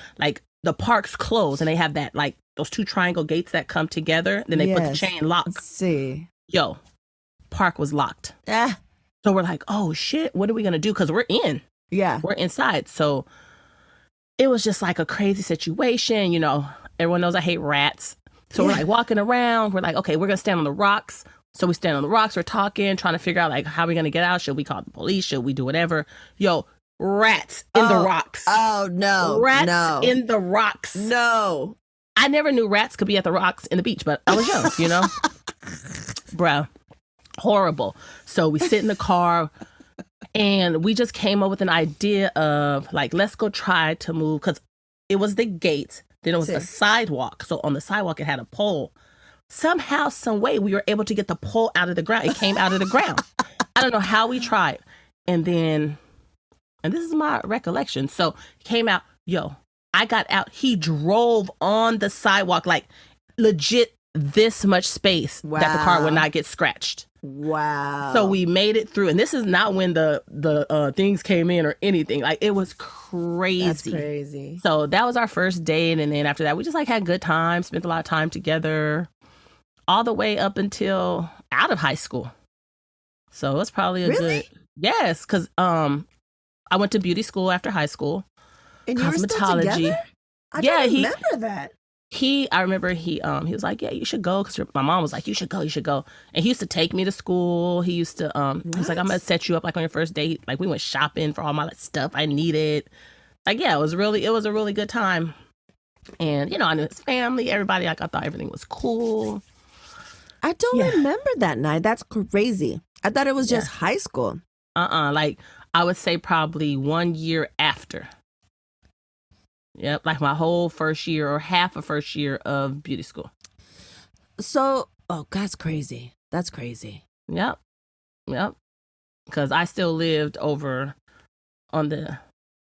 the park's closed and they have that those two triangle gates that come together. Then they put the chain lock. Let's see. Yo, park was locked. So we're like, oh shit, what are we going to do? Because we're in. Yeah. We're inside. So it was just a crazy situation. Everyone knows I hate rats. So we're like walking around. We're like, okay, we're going to stand on the rocks. So we stand on the rocks. We're talking, trying to figure out like how we're going to get out. Should we call the police? Should we do whatever? Yo, rats in the rocks. Oh, no. Rats in the rocks. No. I never knew rats could be at the rocks in the beach, but I was young, you know? Bruh. Horrible. So we sit in the car and we just came up with an idea of like, let's go try to move, because it was the gate. Then it was a sidewalk. So on the sidewalk, it had a pole. Somehow, some way, we were able to get the pole out of the ground. It came out of the ground. I don't know how we tried. And then, and this is my recollection. So it came out, yo, I got out. He drove on the sidewalk, like legit this much space that the car would not get scratched. Wow. So we made it through. And this is not when the things came in or anything. Like, it was crazy. That's crazy. So that was our first date. And then after that, we just like had good time, spent a lot of time together all the way up until out of high school. So it was probably a good, yes. Cause, I went to beauty school after high school. And cosmetology. You were still together? I don't remember that. I remember he was like, yeah, you should go. Cause my mom was like, you should go. And he used to take me to school. He used to, he was like, I'm going to set you up like on your first date. Like, we went shopping for all my stuff I needed. Like, yeah, it was a really good time. And, you know, I knew his family, everybody, like, I thought everything was cool. I don't remember that night. That's crazy. I thought it was just high school. Like, I would say probably 1 year after. Yep, like my whole first year or half of first year of beauty school. So, that's crazy. That's crazy. Yep. Because I still lived over on the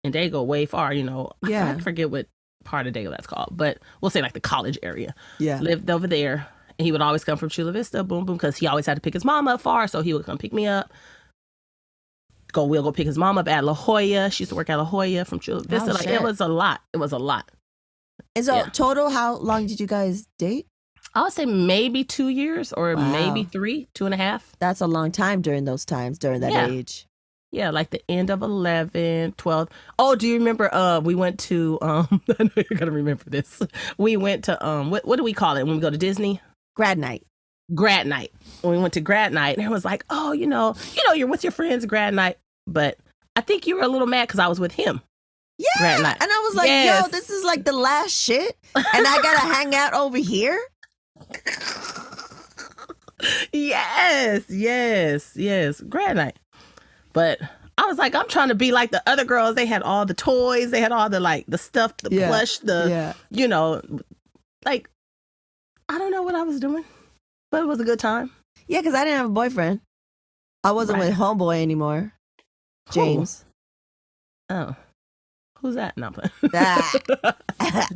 Dago, way far, you know. Yeah. I forget what part of Dago that's called, but we'll say like the college area. Yeah. Lived over there. And he would always come from Chula Vista, boom, boom, because he always had to pick his mom up far, so he would come pick me up. We'll go pick his mom up at La Jolla. She used to work at La Jolla from Chula Vista. Like, it was a lot. And so total, how long did you guys date? I would say maybe 2 years or maybe 3, 2.5. That's a long time during those times, during that age. Yeah, like the end of 11, 12. Oh, do you remember we went to, I know you're going to remember this. We went to, what do we call it when we go to Disney? Grad night. When we went to grad night, and it was like, oh, you know, you're with your friends grad night. But I think you were a little mad because I was with him. Yeah. Grad night. And I was like, yo, this is like the last shit. And I got to hang out over here. Yes. Grad night. But I was like, I'm trying to be like the other girls. They had all the toys. They had all the like the stuff, the plush, you know, like, I don't know what I was doing, but it was a good time. Yeah, because I didn't have a boyfriend. I wasn't with homeboy anymore. James. Oh. Who's that? No, but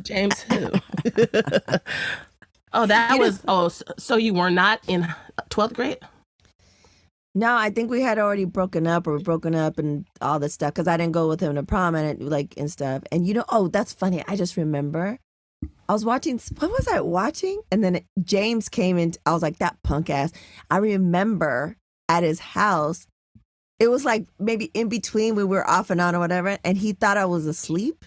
James who? So you were not in 12th grade? No, I think we had already broken up and all this stuff because I didn't go with him to prom and stuff. And you know, that's funny. I just remember I was watching, what was I watching? And then James came in. I was like, that punk ass. I remember at his house, it was like maybe in between we were off and on or whatever. And he thought I was asleep.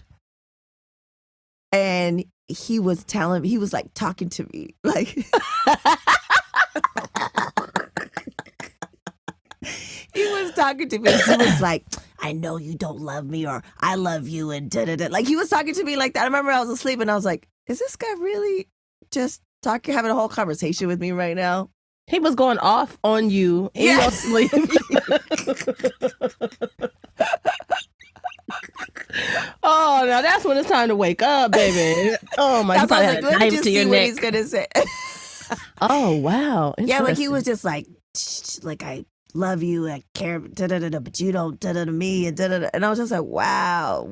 And he was like talking to me. Like, he was talking to me. He was like, I know you don't love me, or I love you, and da-da-da. Like, he was talking to me like that. I remember I was asleep and I was like, is this guy really just having a whole conversation with me right now? He was going off on you in your sleep. Oh, now that's when it's time to wake up, baby. Oh my God! Like, let me just see what he's gonna say. Oh wow! Yeah, like he was just like I love you, I care, but you don't to me, and and I was just like, wow.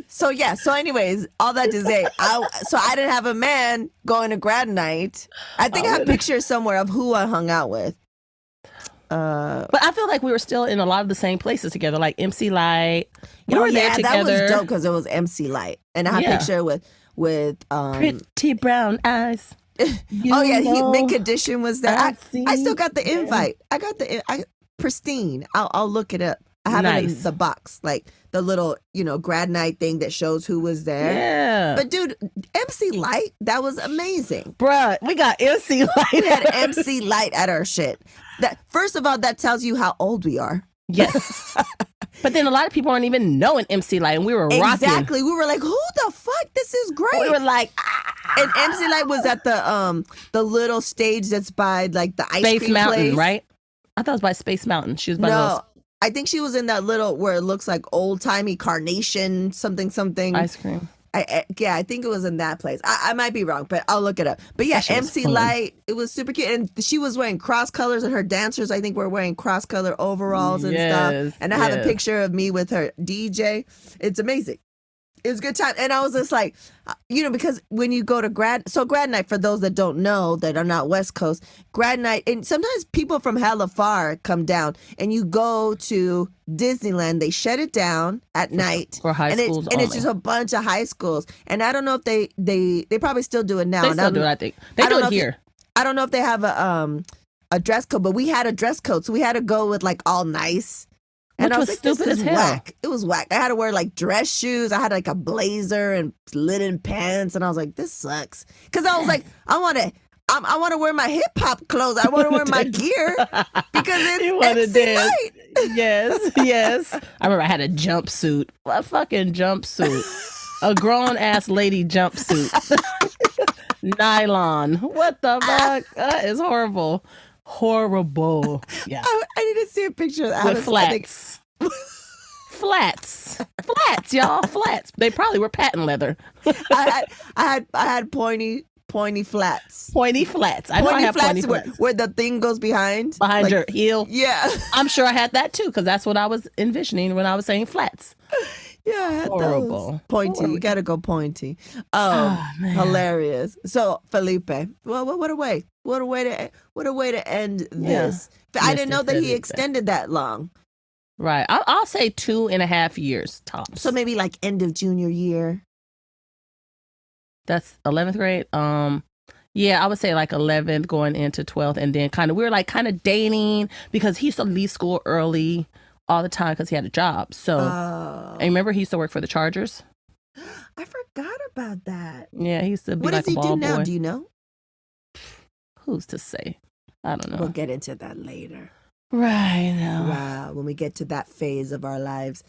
So anyways, all that to say, I didn't have a man going to grad night. I think I have pictures somewhere of who I hung out with. But I feel like we were still in a lot of the same places together, like MC Light. We were there together. That was dope because it was MC Light, and I had a picture with pretty brown eyes. Mint Condition was there. I still got the invite. I got pristine. I'll look it up. I have it in Nice. the box, like the little, grad night thing that shows who was there. Yeah. But dude, MC Light, that was amazing. Bruh, we got MC Light. We had MC Light at our shit. That first of all, that tells you how old we are. Yes. But then a lot of people aren't even knowing MC Light, and we were rocking. Exactly. We were like, who the fuck? This is great. We were like, and MC Light was at the little stage that's by like the ice Space cream Mountain, place. right? I thought it was by Space Mountain. She was by No, I think she was in that little where it looks like old timey carnation something. ice cream. I think it was in that place. I might be wrong, but I'll look it up. But yeah, That shit was MC fun. Light, it was super cute, and she was wearing cross colors, and her dancers, I think, were wearing cross color overalls and Yes, stuff. And I have a yes. picture of me with her DJ. It's amazing. It was a good time, and I was just like, because when you go to grad night, for those that don't know that are not West Coast, grad night, and sometimes people from hella far come down, and you go to Disneyland. They shut it down at night For high and schools and it's only. just a bunch of high schools. And I don't know if they probably still do it now. They And still do it, I think. They I do don't know it if here. I don't know if they have a dress code, but we had a dress code, so we had to go with like all nice. And Which I was was like, this stupid is as hell. whack. It was whack. I had to wear like dress shoes. I had like a blazer and linen pants, and I was like, this sucks. Because I was like, I want to wear my hip hop clothes. I want to wear my gear because it's You wanna MC dance. Light. Yes. I remember I had a jumpsuit. A fucking jumpsuit. A grown ass lady jumpsuit. Nylon. What the fuck? That is horrible. Horrible. Yeah. I need to see a picture of that. With flats. Flats, y'all. Flats. They probably were patent leather. I had pointy flats. Pointy flats. I know I have pointy flats. Where the thing goes behind. Behind Like, your heel. Yeah. I'm sure I had that too, because that's what I was envisioning when I was saying flats. Yeah, I had Horrible. those. Pointy. Horrible. You gotta go pointy. Man. Hilarious. So Felipe, well, what a way. What a way to end this. I didn't Mr. know that he Felipe. extended that long. Right. I'll say 2.5 years tops. So maybe like end of junior year. That's 11th grade. Yeah, I would say like 11th going into 12th, and then we were kind of dating because he used to leave school early all the time because he had a job. So, and remember he used to work for the Chargers. I forgot about that. Yeah, he used to be What like does a he ball do now? boy. Do you know? Who's to say? I don't know. We'll get into that later. Right now. Wow, when we get to that phase of our lives.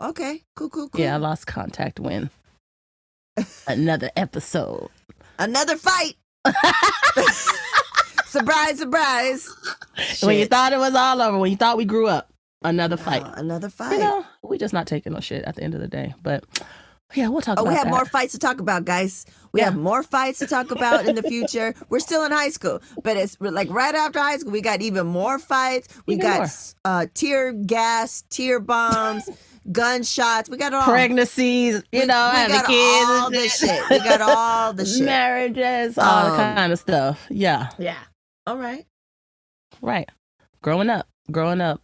Okay, cool. Yeah, I lost contact when another episode. Another fight. Surprise. When you Shit. thought it was all over, when you thought we grew up, another fight. Another fight. You know, we just not taking no shit at the end of the day. But yeah, we'll talk about we have that. more fights to talk about, guys. We have more fights to talk about in the future. We're still in high school, but it's like right after high school, we got even more fights. We Even got tear gas, tear bombs, gunshots. We got it all. Pregnancies, having kids. all the shit. We got all the shit. Marriages, all the kind of stuff. Yeah. Yeah. All right. Right. Growing up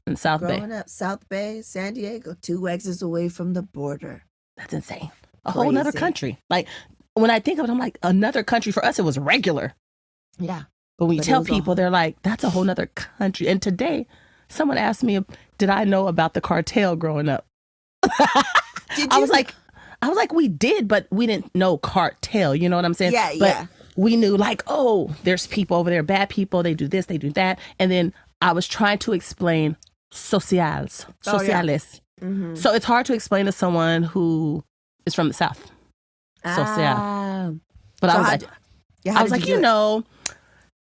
in South Bay. Growing up, South Bay, San Diego, 2 exits away from the border. That's insane. A whole nother Crazy. country. Like, when I think of it, I'm like, another country. For us, it was regular. Yeah. But when you But it tell was people, they're like, that's a whole nother country. And today, someone asked me, did I know about the cartel growing up? I was like, we did, but we didn't know cartel. You know what I'm saying? Yeah, but yeah. we knew there's people over there, bad people. They do this, they do that. And then I was trying to explain sociales. Oh, yeah. Sociales. So it's hard to explain to someone who is from the South. Social. But So I was how'd like, how did you do it?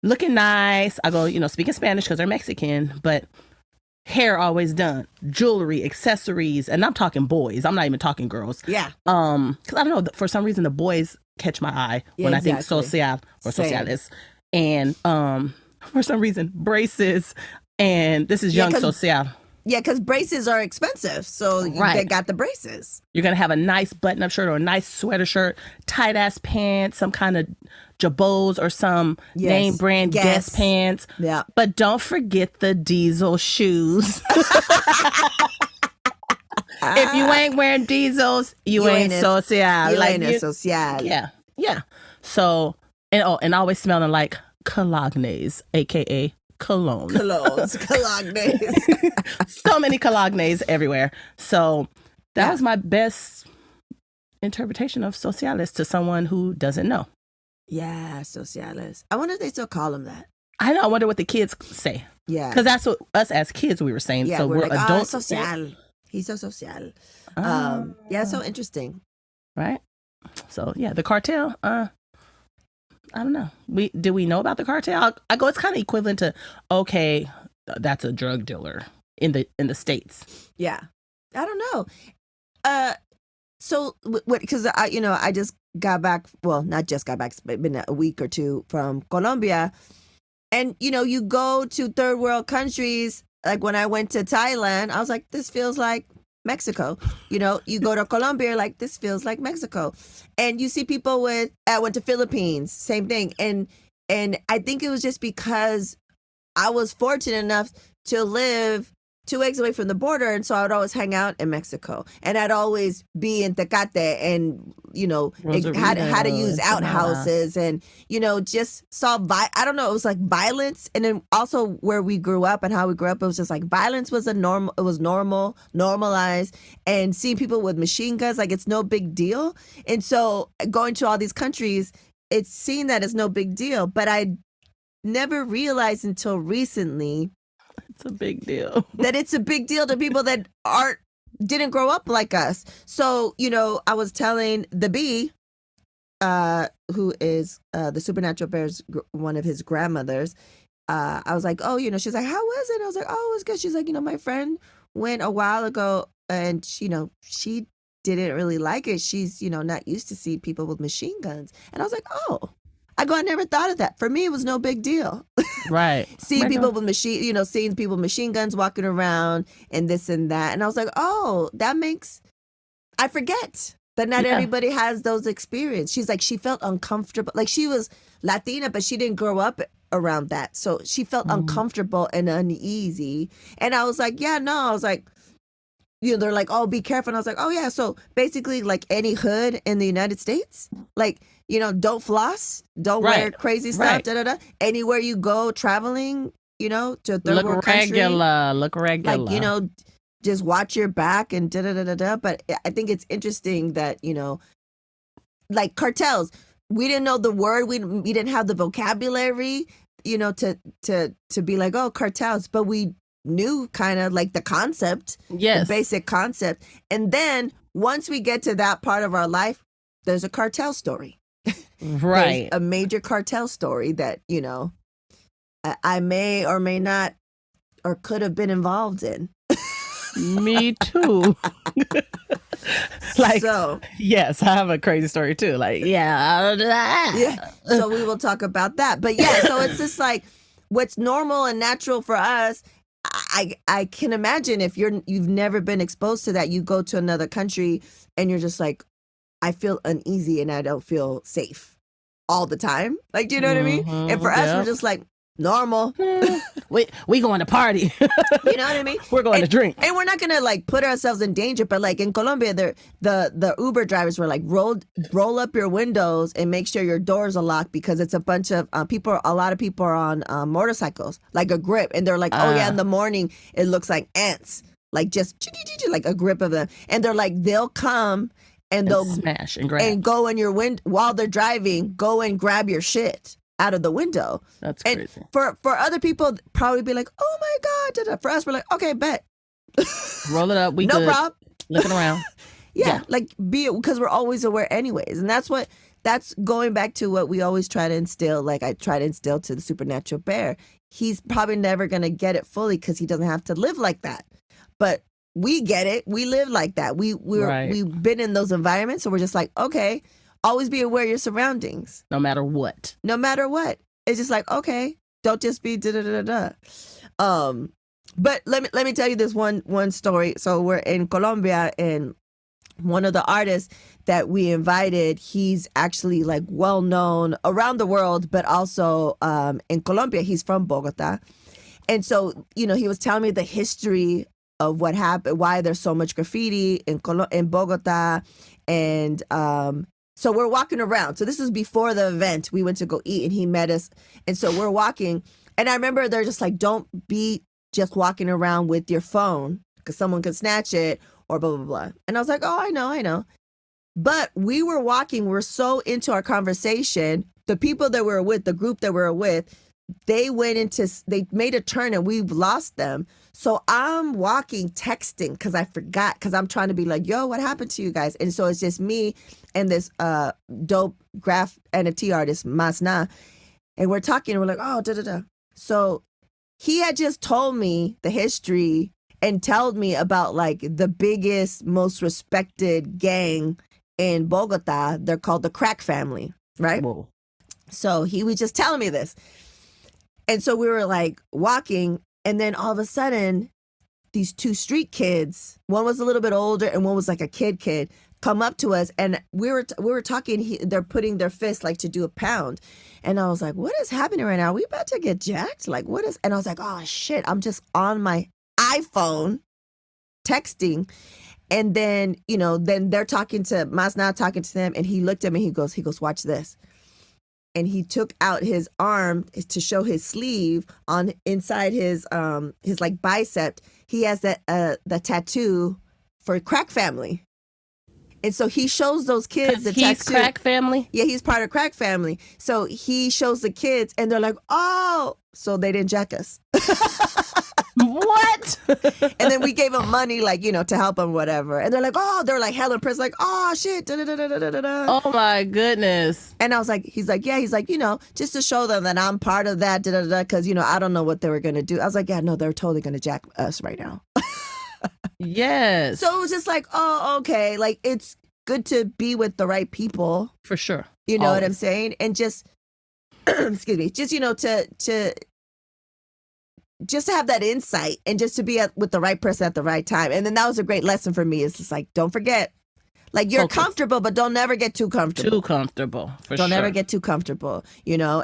looking nice. I go, speaking Spanish because they're Mexican, but hair always done, jewelry, accessories, and I'm talking boys. I'm not even talking girls. Yeah. Because I don't know, for some reason the boys catch my eye when I think exactly. social or Same. sociales, and for some reason braces, and this is young 'cause- social. Yeah, because braces are expensive. So Right. they got the braces. You're going to have a nice button-up shirt or a nice sweater shirt, tight-ass pants, some kind of jabots or some Yes. name brand Guess. Guess pants. Yeah. But don't forget the diesel shoes. If you ain't wearing diesels, you ain't social. You Like, ain't a social. Yeah. So, and always smelling like Cologne, a.k.a. cologne. Colognes, colognes. So many colognes everywhere. So that was my best interpretation of socialis to someone who doesn't know. Yeah, socialis. I wonder if they still call them that. I know. I wonder what the kids say. Yeah. Because that's what us as kids we were saying. Yeah, so we're like, adults. social. He's so social. Yeah, so interesting. Right? So, yeah, the cartel, I don't know. Do we know about the cartel? I go, it's kind of equivalent to, okay, that's a drug dealer in the States. Yeah. I don't know. So, because I just got back, well, not just got back, but been a week or two from Colombia. And, you go to third world countries. Like when I went to Thailand, I was like, this feels like Mexico. You go to Colombia, like this feels like Mexico. And you see people I went to Philippines, same thing. And I think it was just because I was fortunate enough to live 2 eggs away from the border, and so I would always hang out in Mexico, and I'd always be in Tecate, and how to use outhouses, and just saw I don't know, it was like violence, and then also where we grew up and how we grew up, it was just like violence was normalized, and seeing people with machine guns, like it's no big deal. And so going to all these countries, it's seen that as no big deal, but I never realized until recently it's a big deal. That it's a big deal to people that didn't grow up like us. So, I was telling the bee, who is the Supernatural Bear's one of his grandmothers, I was like, oh, she's like, how was it? I was like, oh, it was good. She's like, my friend went a while ago, and she didn't really like it. She's, not used to see people with machine guns. And I was like, oh. I never thought of that. For me, it was no big deal. Right. Seeing people with seeing people with machine guns walking around and this and that. And I was like, oh, I forget that not everybody has those experiences. She's like, she felt uncomfortable. Like she was Latina, but she didn't grow up around that. So she felt uncomfortable and uneasy. And I was like, yeah, no. I was like, they're like, oh, be careful. And I was like, oh, yeah. So basically, like any hood in the United States, like, don't floss, don't wear crazy stuff, Anywhere you go traveling, to a third world country. Look regular. Like, just watch your back and But I think it's interesting that, like cartels, we didn't know the word. We didn't have the vocabulary, to be like, oh, cartels. But we knew kind of like the concept, the basic concept. And then once we get to that part of our life, there's a cartel story. Right. There's a major cartel story that, I may or may not or could have been involved in. Me too. Yes, I have a crazy story too. Like, yeah. So we will talk about that. But yeah, so it's just like what's normal and natural for us. I can imagine if you've never been exposed to that, you go to another country and you're just like, I feel uneasy and I don't feel safe all the time. Like, do you know what I mean? And for us, we're just like, normal. We going to party. You know what I mean? We're going to drink. And we're not going to like put ourselves in danger. But like in Colombia, the Uber drivers were like, roll up your windows and make sure your doors are locked because it's a bunch of people. A lot of people are on motorcycles, like a grip. And they're like, oh yeah, in the morning, it looks like ants, like just like a grip of them. And they're like, they'll come and they'll smash and grab and go in your window while they're driving, go and grab your shit out of the window. That's crazy. And for other people, probably be like, oh my God. For us, we're like, okay, bet. Roll it up. We no good. problem. Looking around. Yeah, like because we're always aware anyways. And that's going back to what we always try to instill. Like I try to instill to the Supernatural Bear. He's probably never going to get it fully because he doesn't have to live like that. But we get it. We live like that. We've been in those environments. So we're just like, okay, always be aware of your surroundings. No matter what. No matter what. It's just like, okay, don't just be da-da-da-da-da. But let me tell you this one story. So we're in Colombia and one of the artists that we invited, he's actually like well known around the world, but also in Colombia. He's from Bogota. And so, he was telling me the history of what happened, why there's so much graffiti in Bogota. And so we're walking around. So this is before the event. We went to go eat and he met us. And so we're walking And I remember they're just like, don't be just walking around with your phone because someone could snatch it or blah, blah, blah. And I was like, oh, I know. But we were walking. We're so into our conversation. The people that we were with, the group that we were with, they made a turn and we've lost them. So I'm walking, texting because I forgot because I'm trying to be like, yo, what happened to you guys? And so it's just me and this dope graph NFT artist, Masna. And we're talking and we're like, oh, da-da-da. So he had just told me the history and told me about like the biggest, most respected gang in Bogota. They're called the Crack Family, right? Whoa. So he was just telling me this. And so we were like walking, and then all of a sudden, these two street kids, one was a little bit older and one was like a kid, come up to us, and we were talking. They're putting their fist like to do a pound, and I was like, "What is happening right now? We about to get jacked? Like what is?" And I was like, "Oh shit!" I'm just on my iPhone, texting, and then then they're talking to Masna, talking to them, and he looked at me. He goes, "Watch this." And he took out his arm to show his sleeve on inside his like bicep. He has the tattoo for Crack Family. And so he shows those kids the he's tattoo. Crack Family? Yeah, he's part of Crack Family. So he shows the kids and they're like, oh, so they didn't jack us. What? And then we gave them money, like, to help them, whatever. And they're like, oh, they're like hella impressed, like, oh, shit. Da, da, da, da, da, da, da. Oh, my goodness. And I was like, he's like, just to show them that I'm part of that, da, da, da, because, I don't know what they were going to do. I was like, yeah, no, they're totally going to jack us right now. Yes. So it was just like, oh, okay. Like, it's good to be with the right people. For sure. You know what I'm saying? And just, excuse me, just, just to have that insight and just to be with the right person at the right time. And then that was a great lesson for me. It's just like, don't forget, like you're comfortable, but don't never get too comfortable. Too comfortable, for sure. Don't ever get too comfortable, and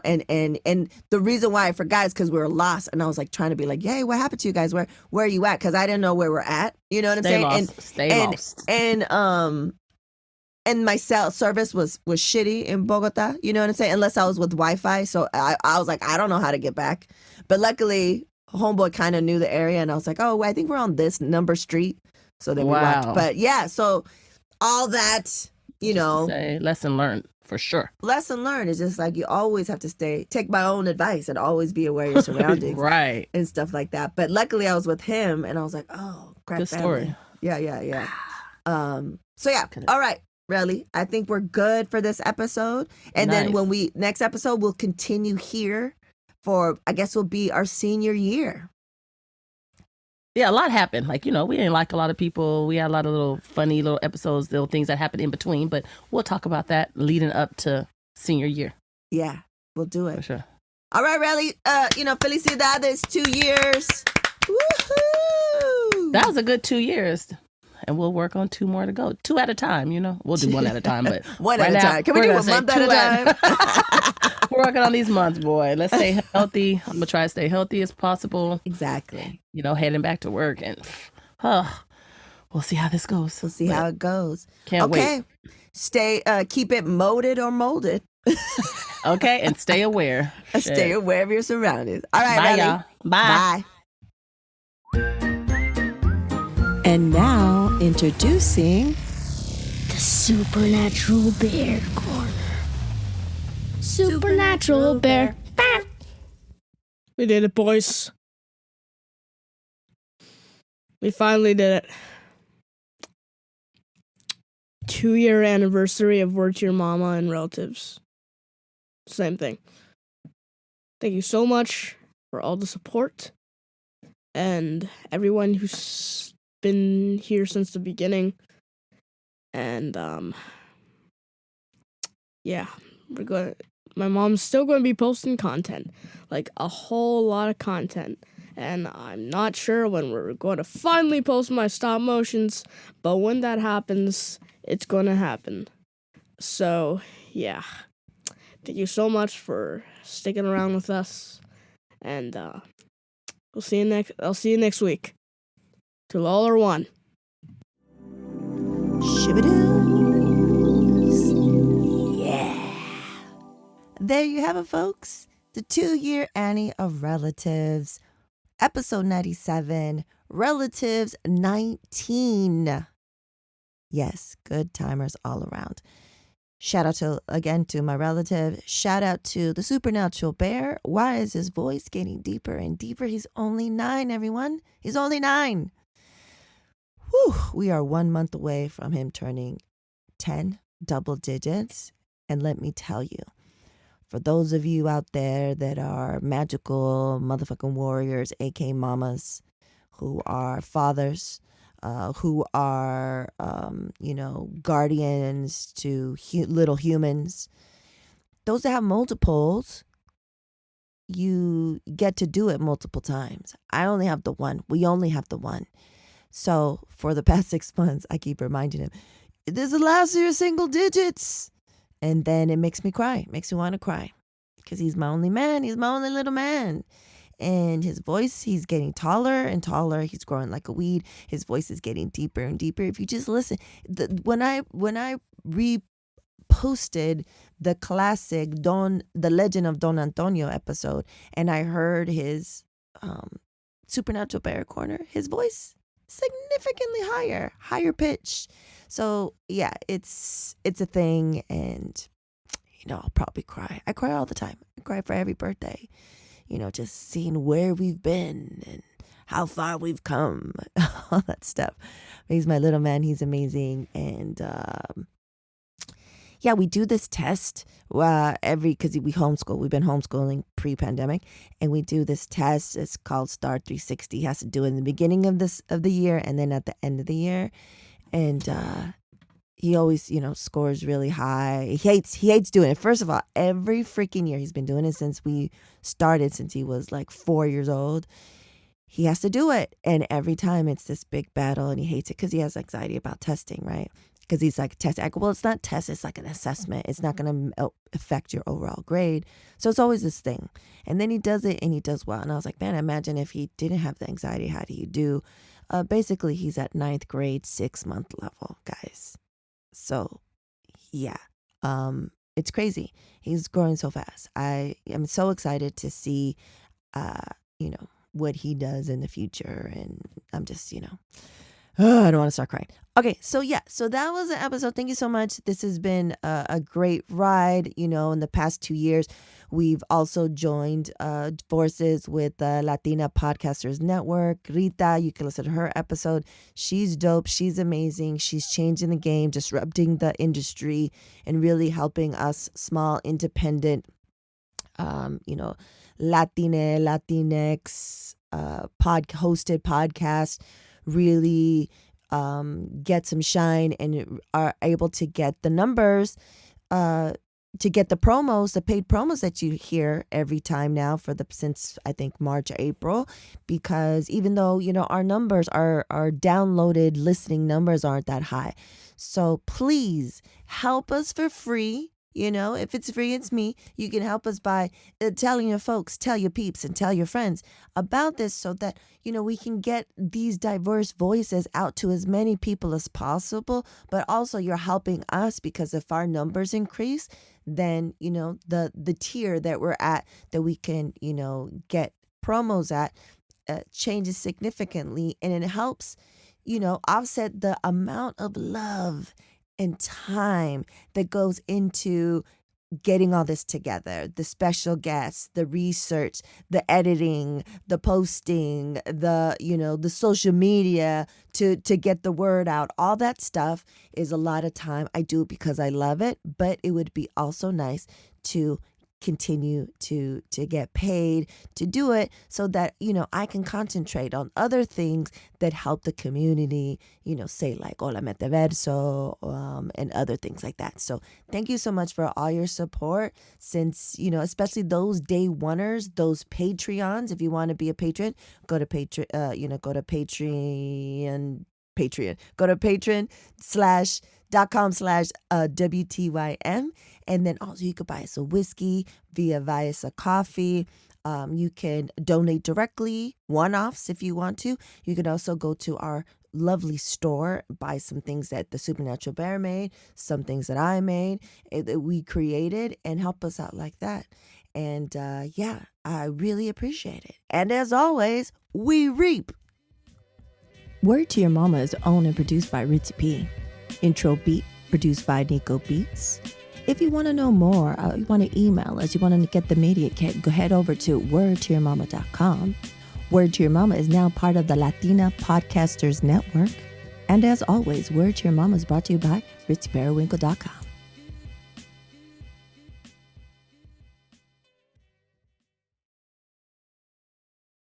the reason why I forgot is because we were lost. And I was like trying to be like, hey, what happened to you guys? Where are you at? Because I didn't know where we're at. You know what I'm saying? Stay lost. And my cell service was shitty in Bogota. You know what I'm saying? Unless I was with Wi-Fi. So I was like, I don't know how to get back. But luckily, homeboy kind of knew the area, and I was like, oh, I think we're on this number street. So then we walked. But yeah, so all that, lesson learned, for sure. Lesson learned is just like you always have to take my own advice and always be aware of your surroundings. Right. And stuff like that. But luckily I was with him, and I was like, oh, Crack Good Family. story. Yeah. So yeah, all right. Really, I think we're good for this episode. And then when next episode, we'll continue here for, I guess, will be our senior year. Yeah, a lot happened. Like, we didn't like a lot of people. We had a lot of little funny little episodes, little things that happened in between. But we'll talk about that leading up to senior year. Yeah, we'll do it. For sure. All right, Relly. Felicidades, 2 years. Woohoo! That was a good 2 years. And we'll work on 2 more to go. 2 at a time, We'll do 1 at a time. But one at a time. Can we do a month at a time? We're working on these months, boy. Let's stay healthy. I'm going to try to stay healthy as possible. Exactly. Heading back to work. And we'll see how this goes. We'll see how it goes. Can't wait. Keep it molded or molded. Okay. And stay aware. Stay aware of your surroundings. All right, bye, Relly. y'all. Bye. And now, introducing the Supernatural Bear Corner. Supernatural Bear. We did it, boys. We finally did it. 2-year anniversary of Word to Your Mama and Relatives. Same thing. Thank you so much for all the support and everyone who's been here since the beginning. And yeah, my mom's still going to be posting content, like a whole lot of content. And I'm not sure when we're going to finally post my stop motions, but when that happens, it's going to happen. So, yeah. Thank you so much for sticking around with us. And I'll see you next week. Till all are one. Shibadoos. Yeah. There you have it, folks. the 2-year Annie of Relatives, episode 97, Relatives 19. Yes, good timers all around. Shout out again to my relative. Shout out to the supernatural bear. Why is his voice getting deeper and deeper? He's only 9, everyone. He's only 9. Whew, we are 1 month away from him turning 10 double digits. And let me tell you, for those of you out there that are magical motherfucking warriors, AK mamas, who are fathers, who are, guardians to little humans, those that have multiples, you get to do it multiple times. I only have the one. We only have the one. So for the past 6 months, I keep reminding him, this is last year's single digits. And then it makes me cry, makes me want to cry, because he's my only man. He's my only little man. And his voice, he's getting taller and taller. He's growing like a weed. His voice is getting deeper and deeper. If you just listen, when I reposted the classic the Legend of Don Antonio episode, and I heard his supernatural bear corner, his voice significantly higher pitch. So yeah, it's a thing, and I'll probably cry. I cry all the time. I cry for every birthday. Just seeing where we've been and how far we've come, all that stuff. He's my little man. He's amazing. And yeah, we do this test because we homeschool. We've been homeschooling pre-pandemic, and we do this test. It's called Star 360. He has to do it in the beginning of the year and then at the end of the year. And he always, scores really high. He hates doing it. First of all, every freaking year, he's been doing it since we started, since he was like 4 years old. He has to do it. And every time it's this big battle, and he hates it because he has anxiety about testing, right? Because he's like, well, it's not test, it's like an assessment. It's not going to affect your overall grade. So it's always this thing. And then he does it, and he does well. And I was like, man, imagine if he didn't have the anxiety, how do you do? Basically, he's at 9th grade, 6-month level, guys. So yeah, it's crazy. He's growing so fast. I am so excited to see, what he does in the future. And I'm just, I don't want to start crying. Okay, so yeah, so that was the episode. Thank you so much. This has been a great ride. In the past 2 years, we've also joined forces with the Latina Podcasters Network. Rita, you can listen to her episode. She's dope. She's amazing. She's changing the game, disrupting the industry, and really helping us small, independent, Latinx hosted podcast really get some shine and are able to get the numbers, to get the promos, the paid promos that you hear every time now since I think March, April, because even though, our numbers our downloaded listening numbers aren't that high. So please help us for free. If it's free, it's me. You can help us by telling your folks, tell your peeps, and tell your friends about this so that, we can get these diverse voices out to as many people as possible. But also you're helping us, because if our numbers increase, then, the tier that we're at, that we can, get promos at, changes significantly. And it helps, offset the amount of love and time that goes into getting all this together, the special guests, the research, the editing, the posting, the social media to get the word out. All that stuff is a lot of time. I do it because I love it, but it would be also nice to continue to get paid to do it so that, I can concentrate on other things that help the community, say like Hola Metaverso, and other things like that. So thank you so much for all your support since, especially those day oneers, those Patreons. If you want to be a patron, go to Patreon, go to patreon.com/WTYM. And then also you could buy us a whiskey via us a coffee. You can donate directly, one-offs if you want to. You could also go to our lovely store, buy some things that the Supernatural Bear made, some things that I made, that we created, and help us out like that. And yeah, I really appreciate it. And as always, we reap. Word to Your Mama is owned and produced by Ritzy P. Intro beat produced by Nico Beats. If you want to know more, you want to email us, you want to get the media kit, go head over to wordtoyourmama.com. Word to Your Mama is now part of the Latina Podcasters Network. And as always, Word to Your Mama is brought to you by ritzyperiwinkle.com.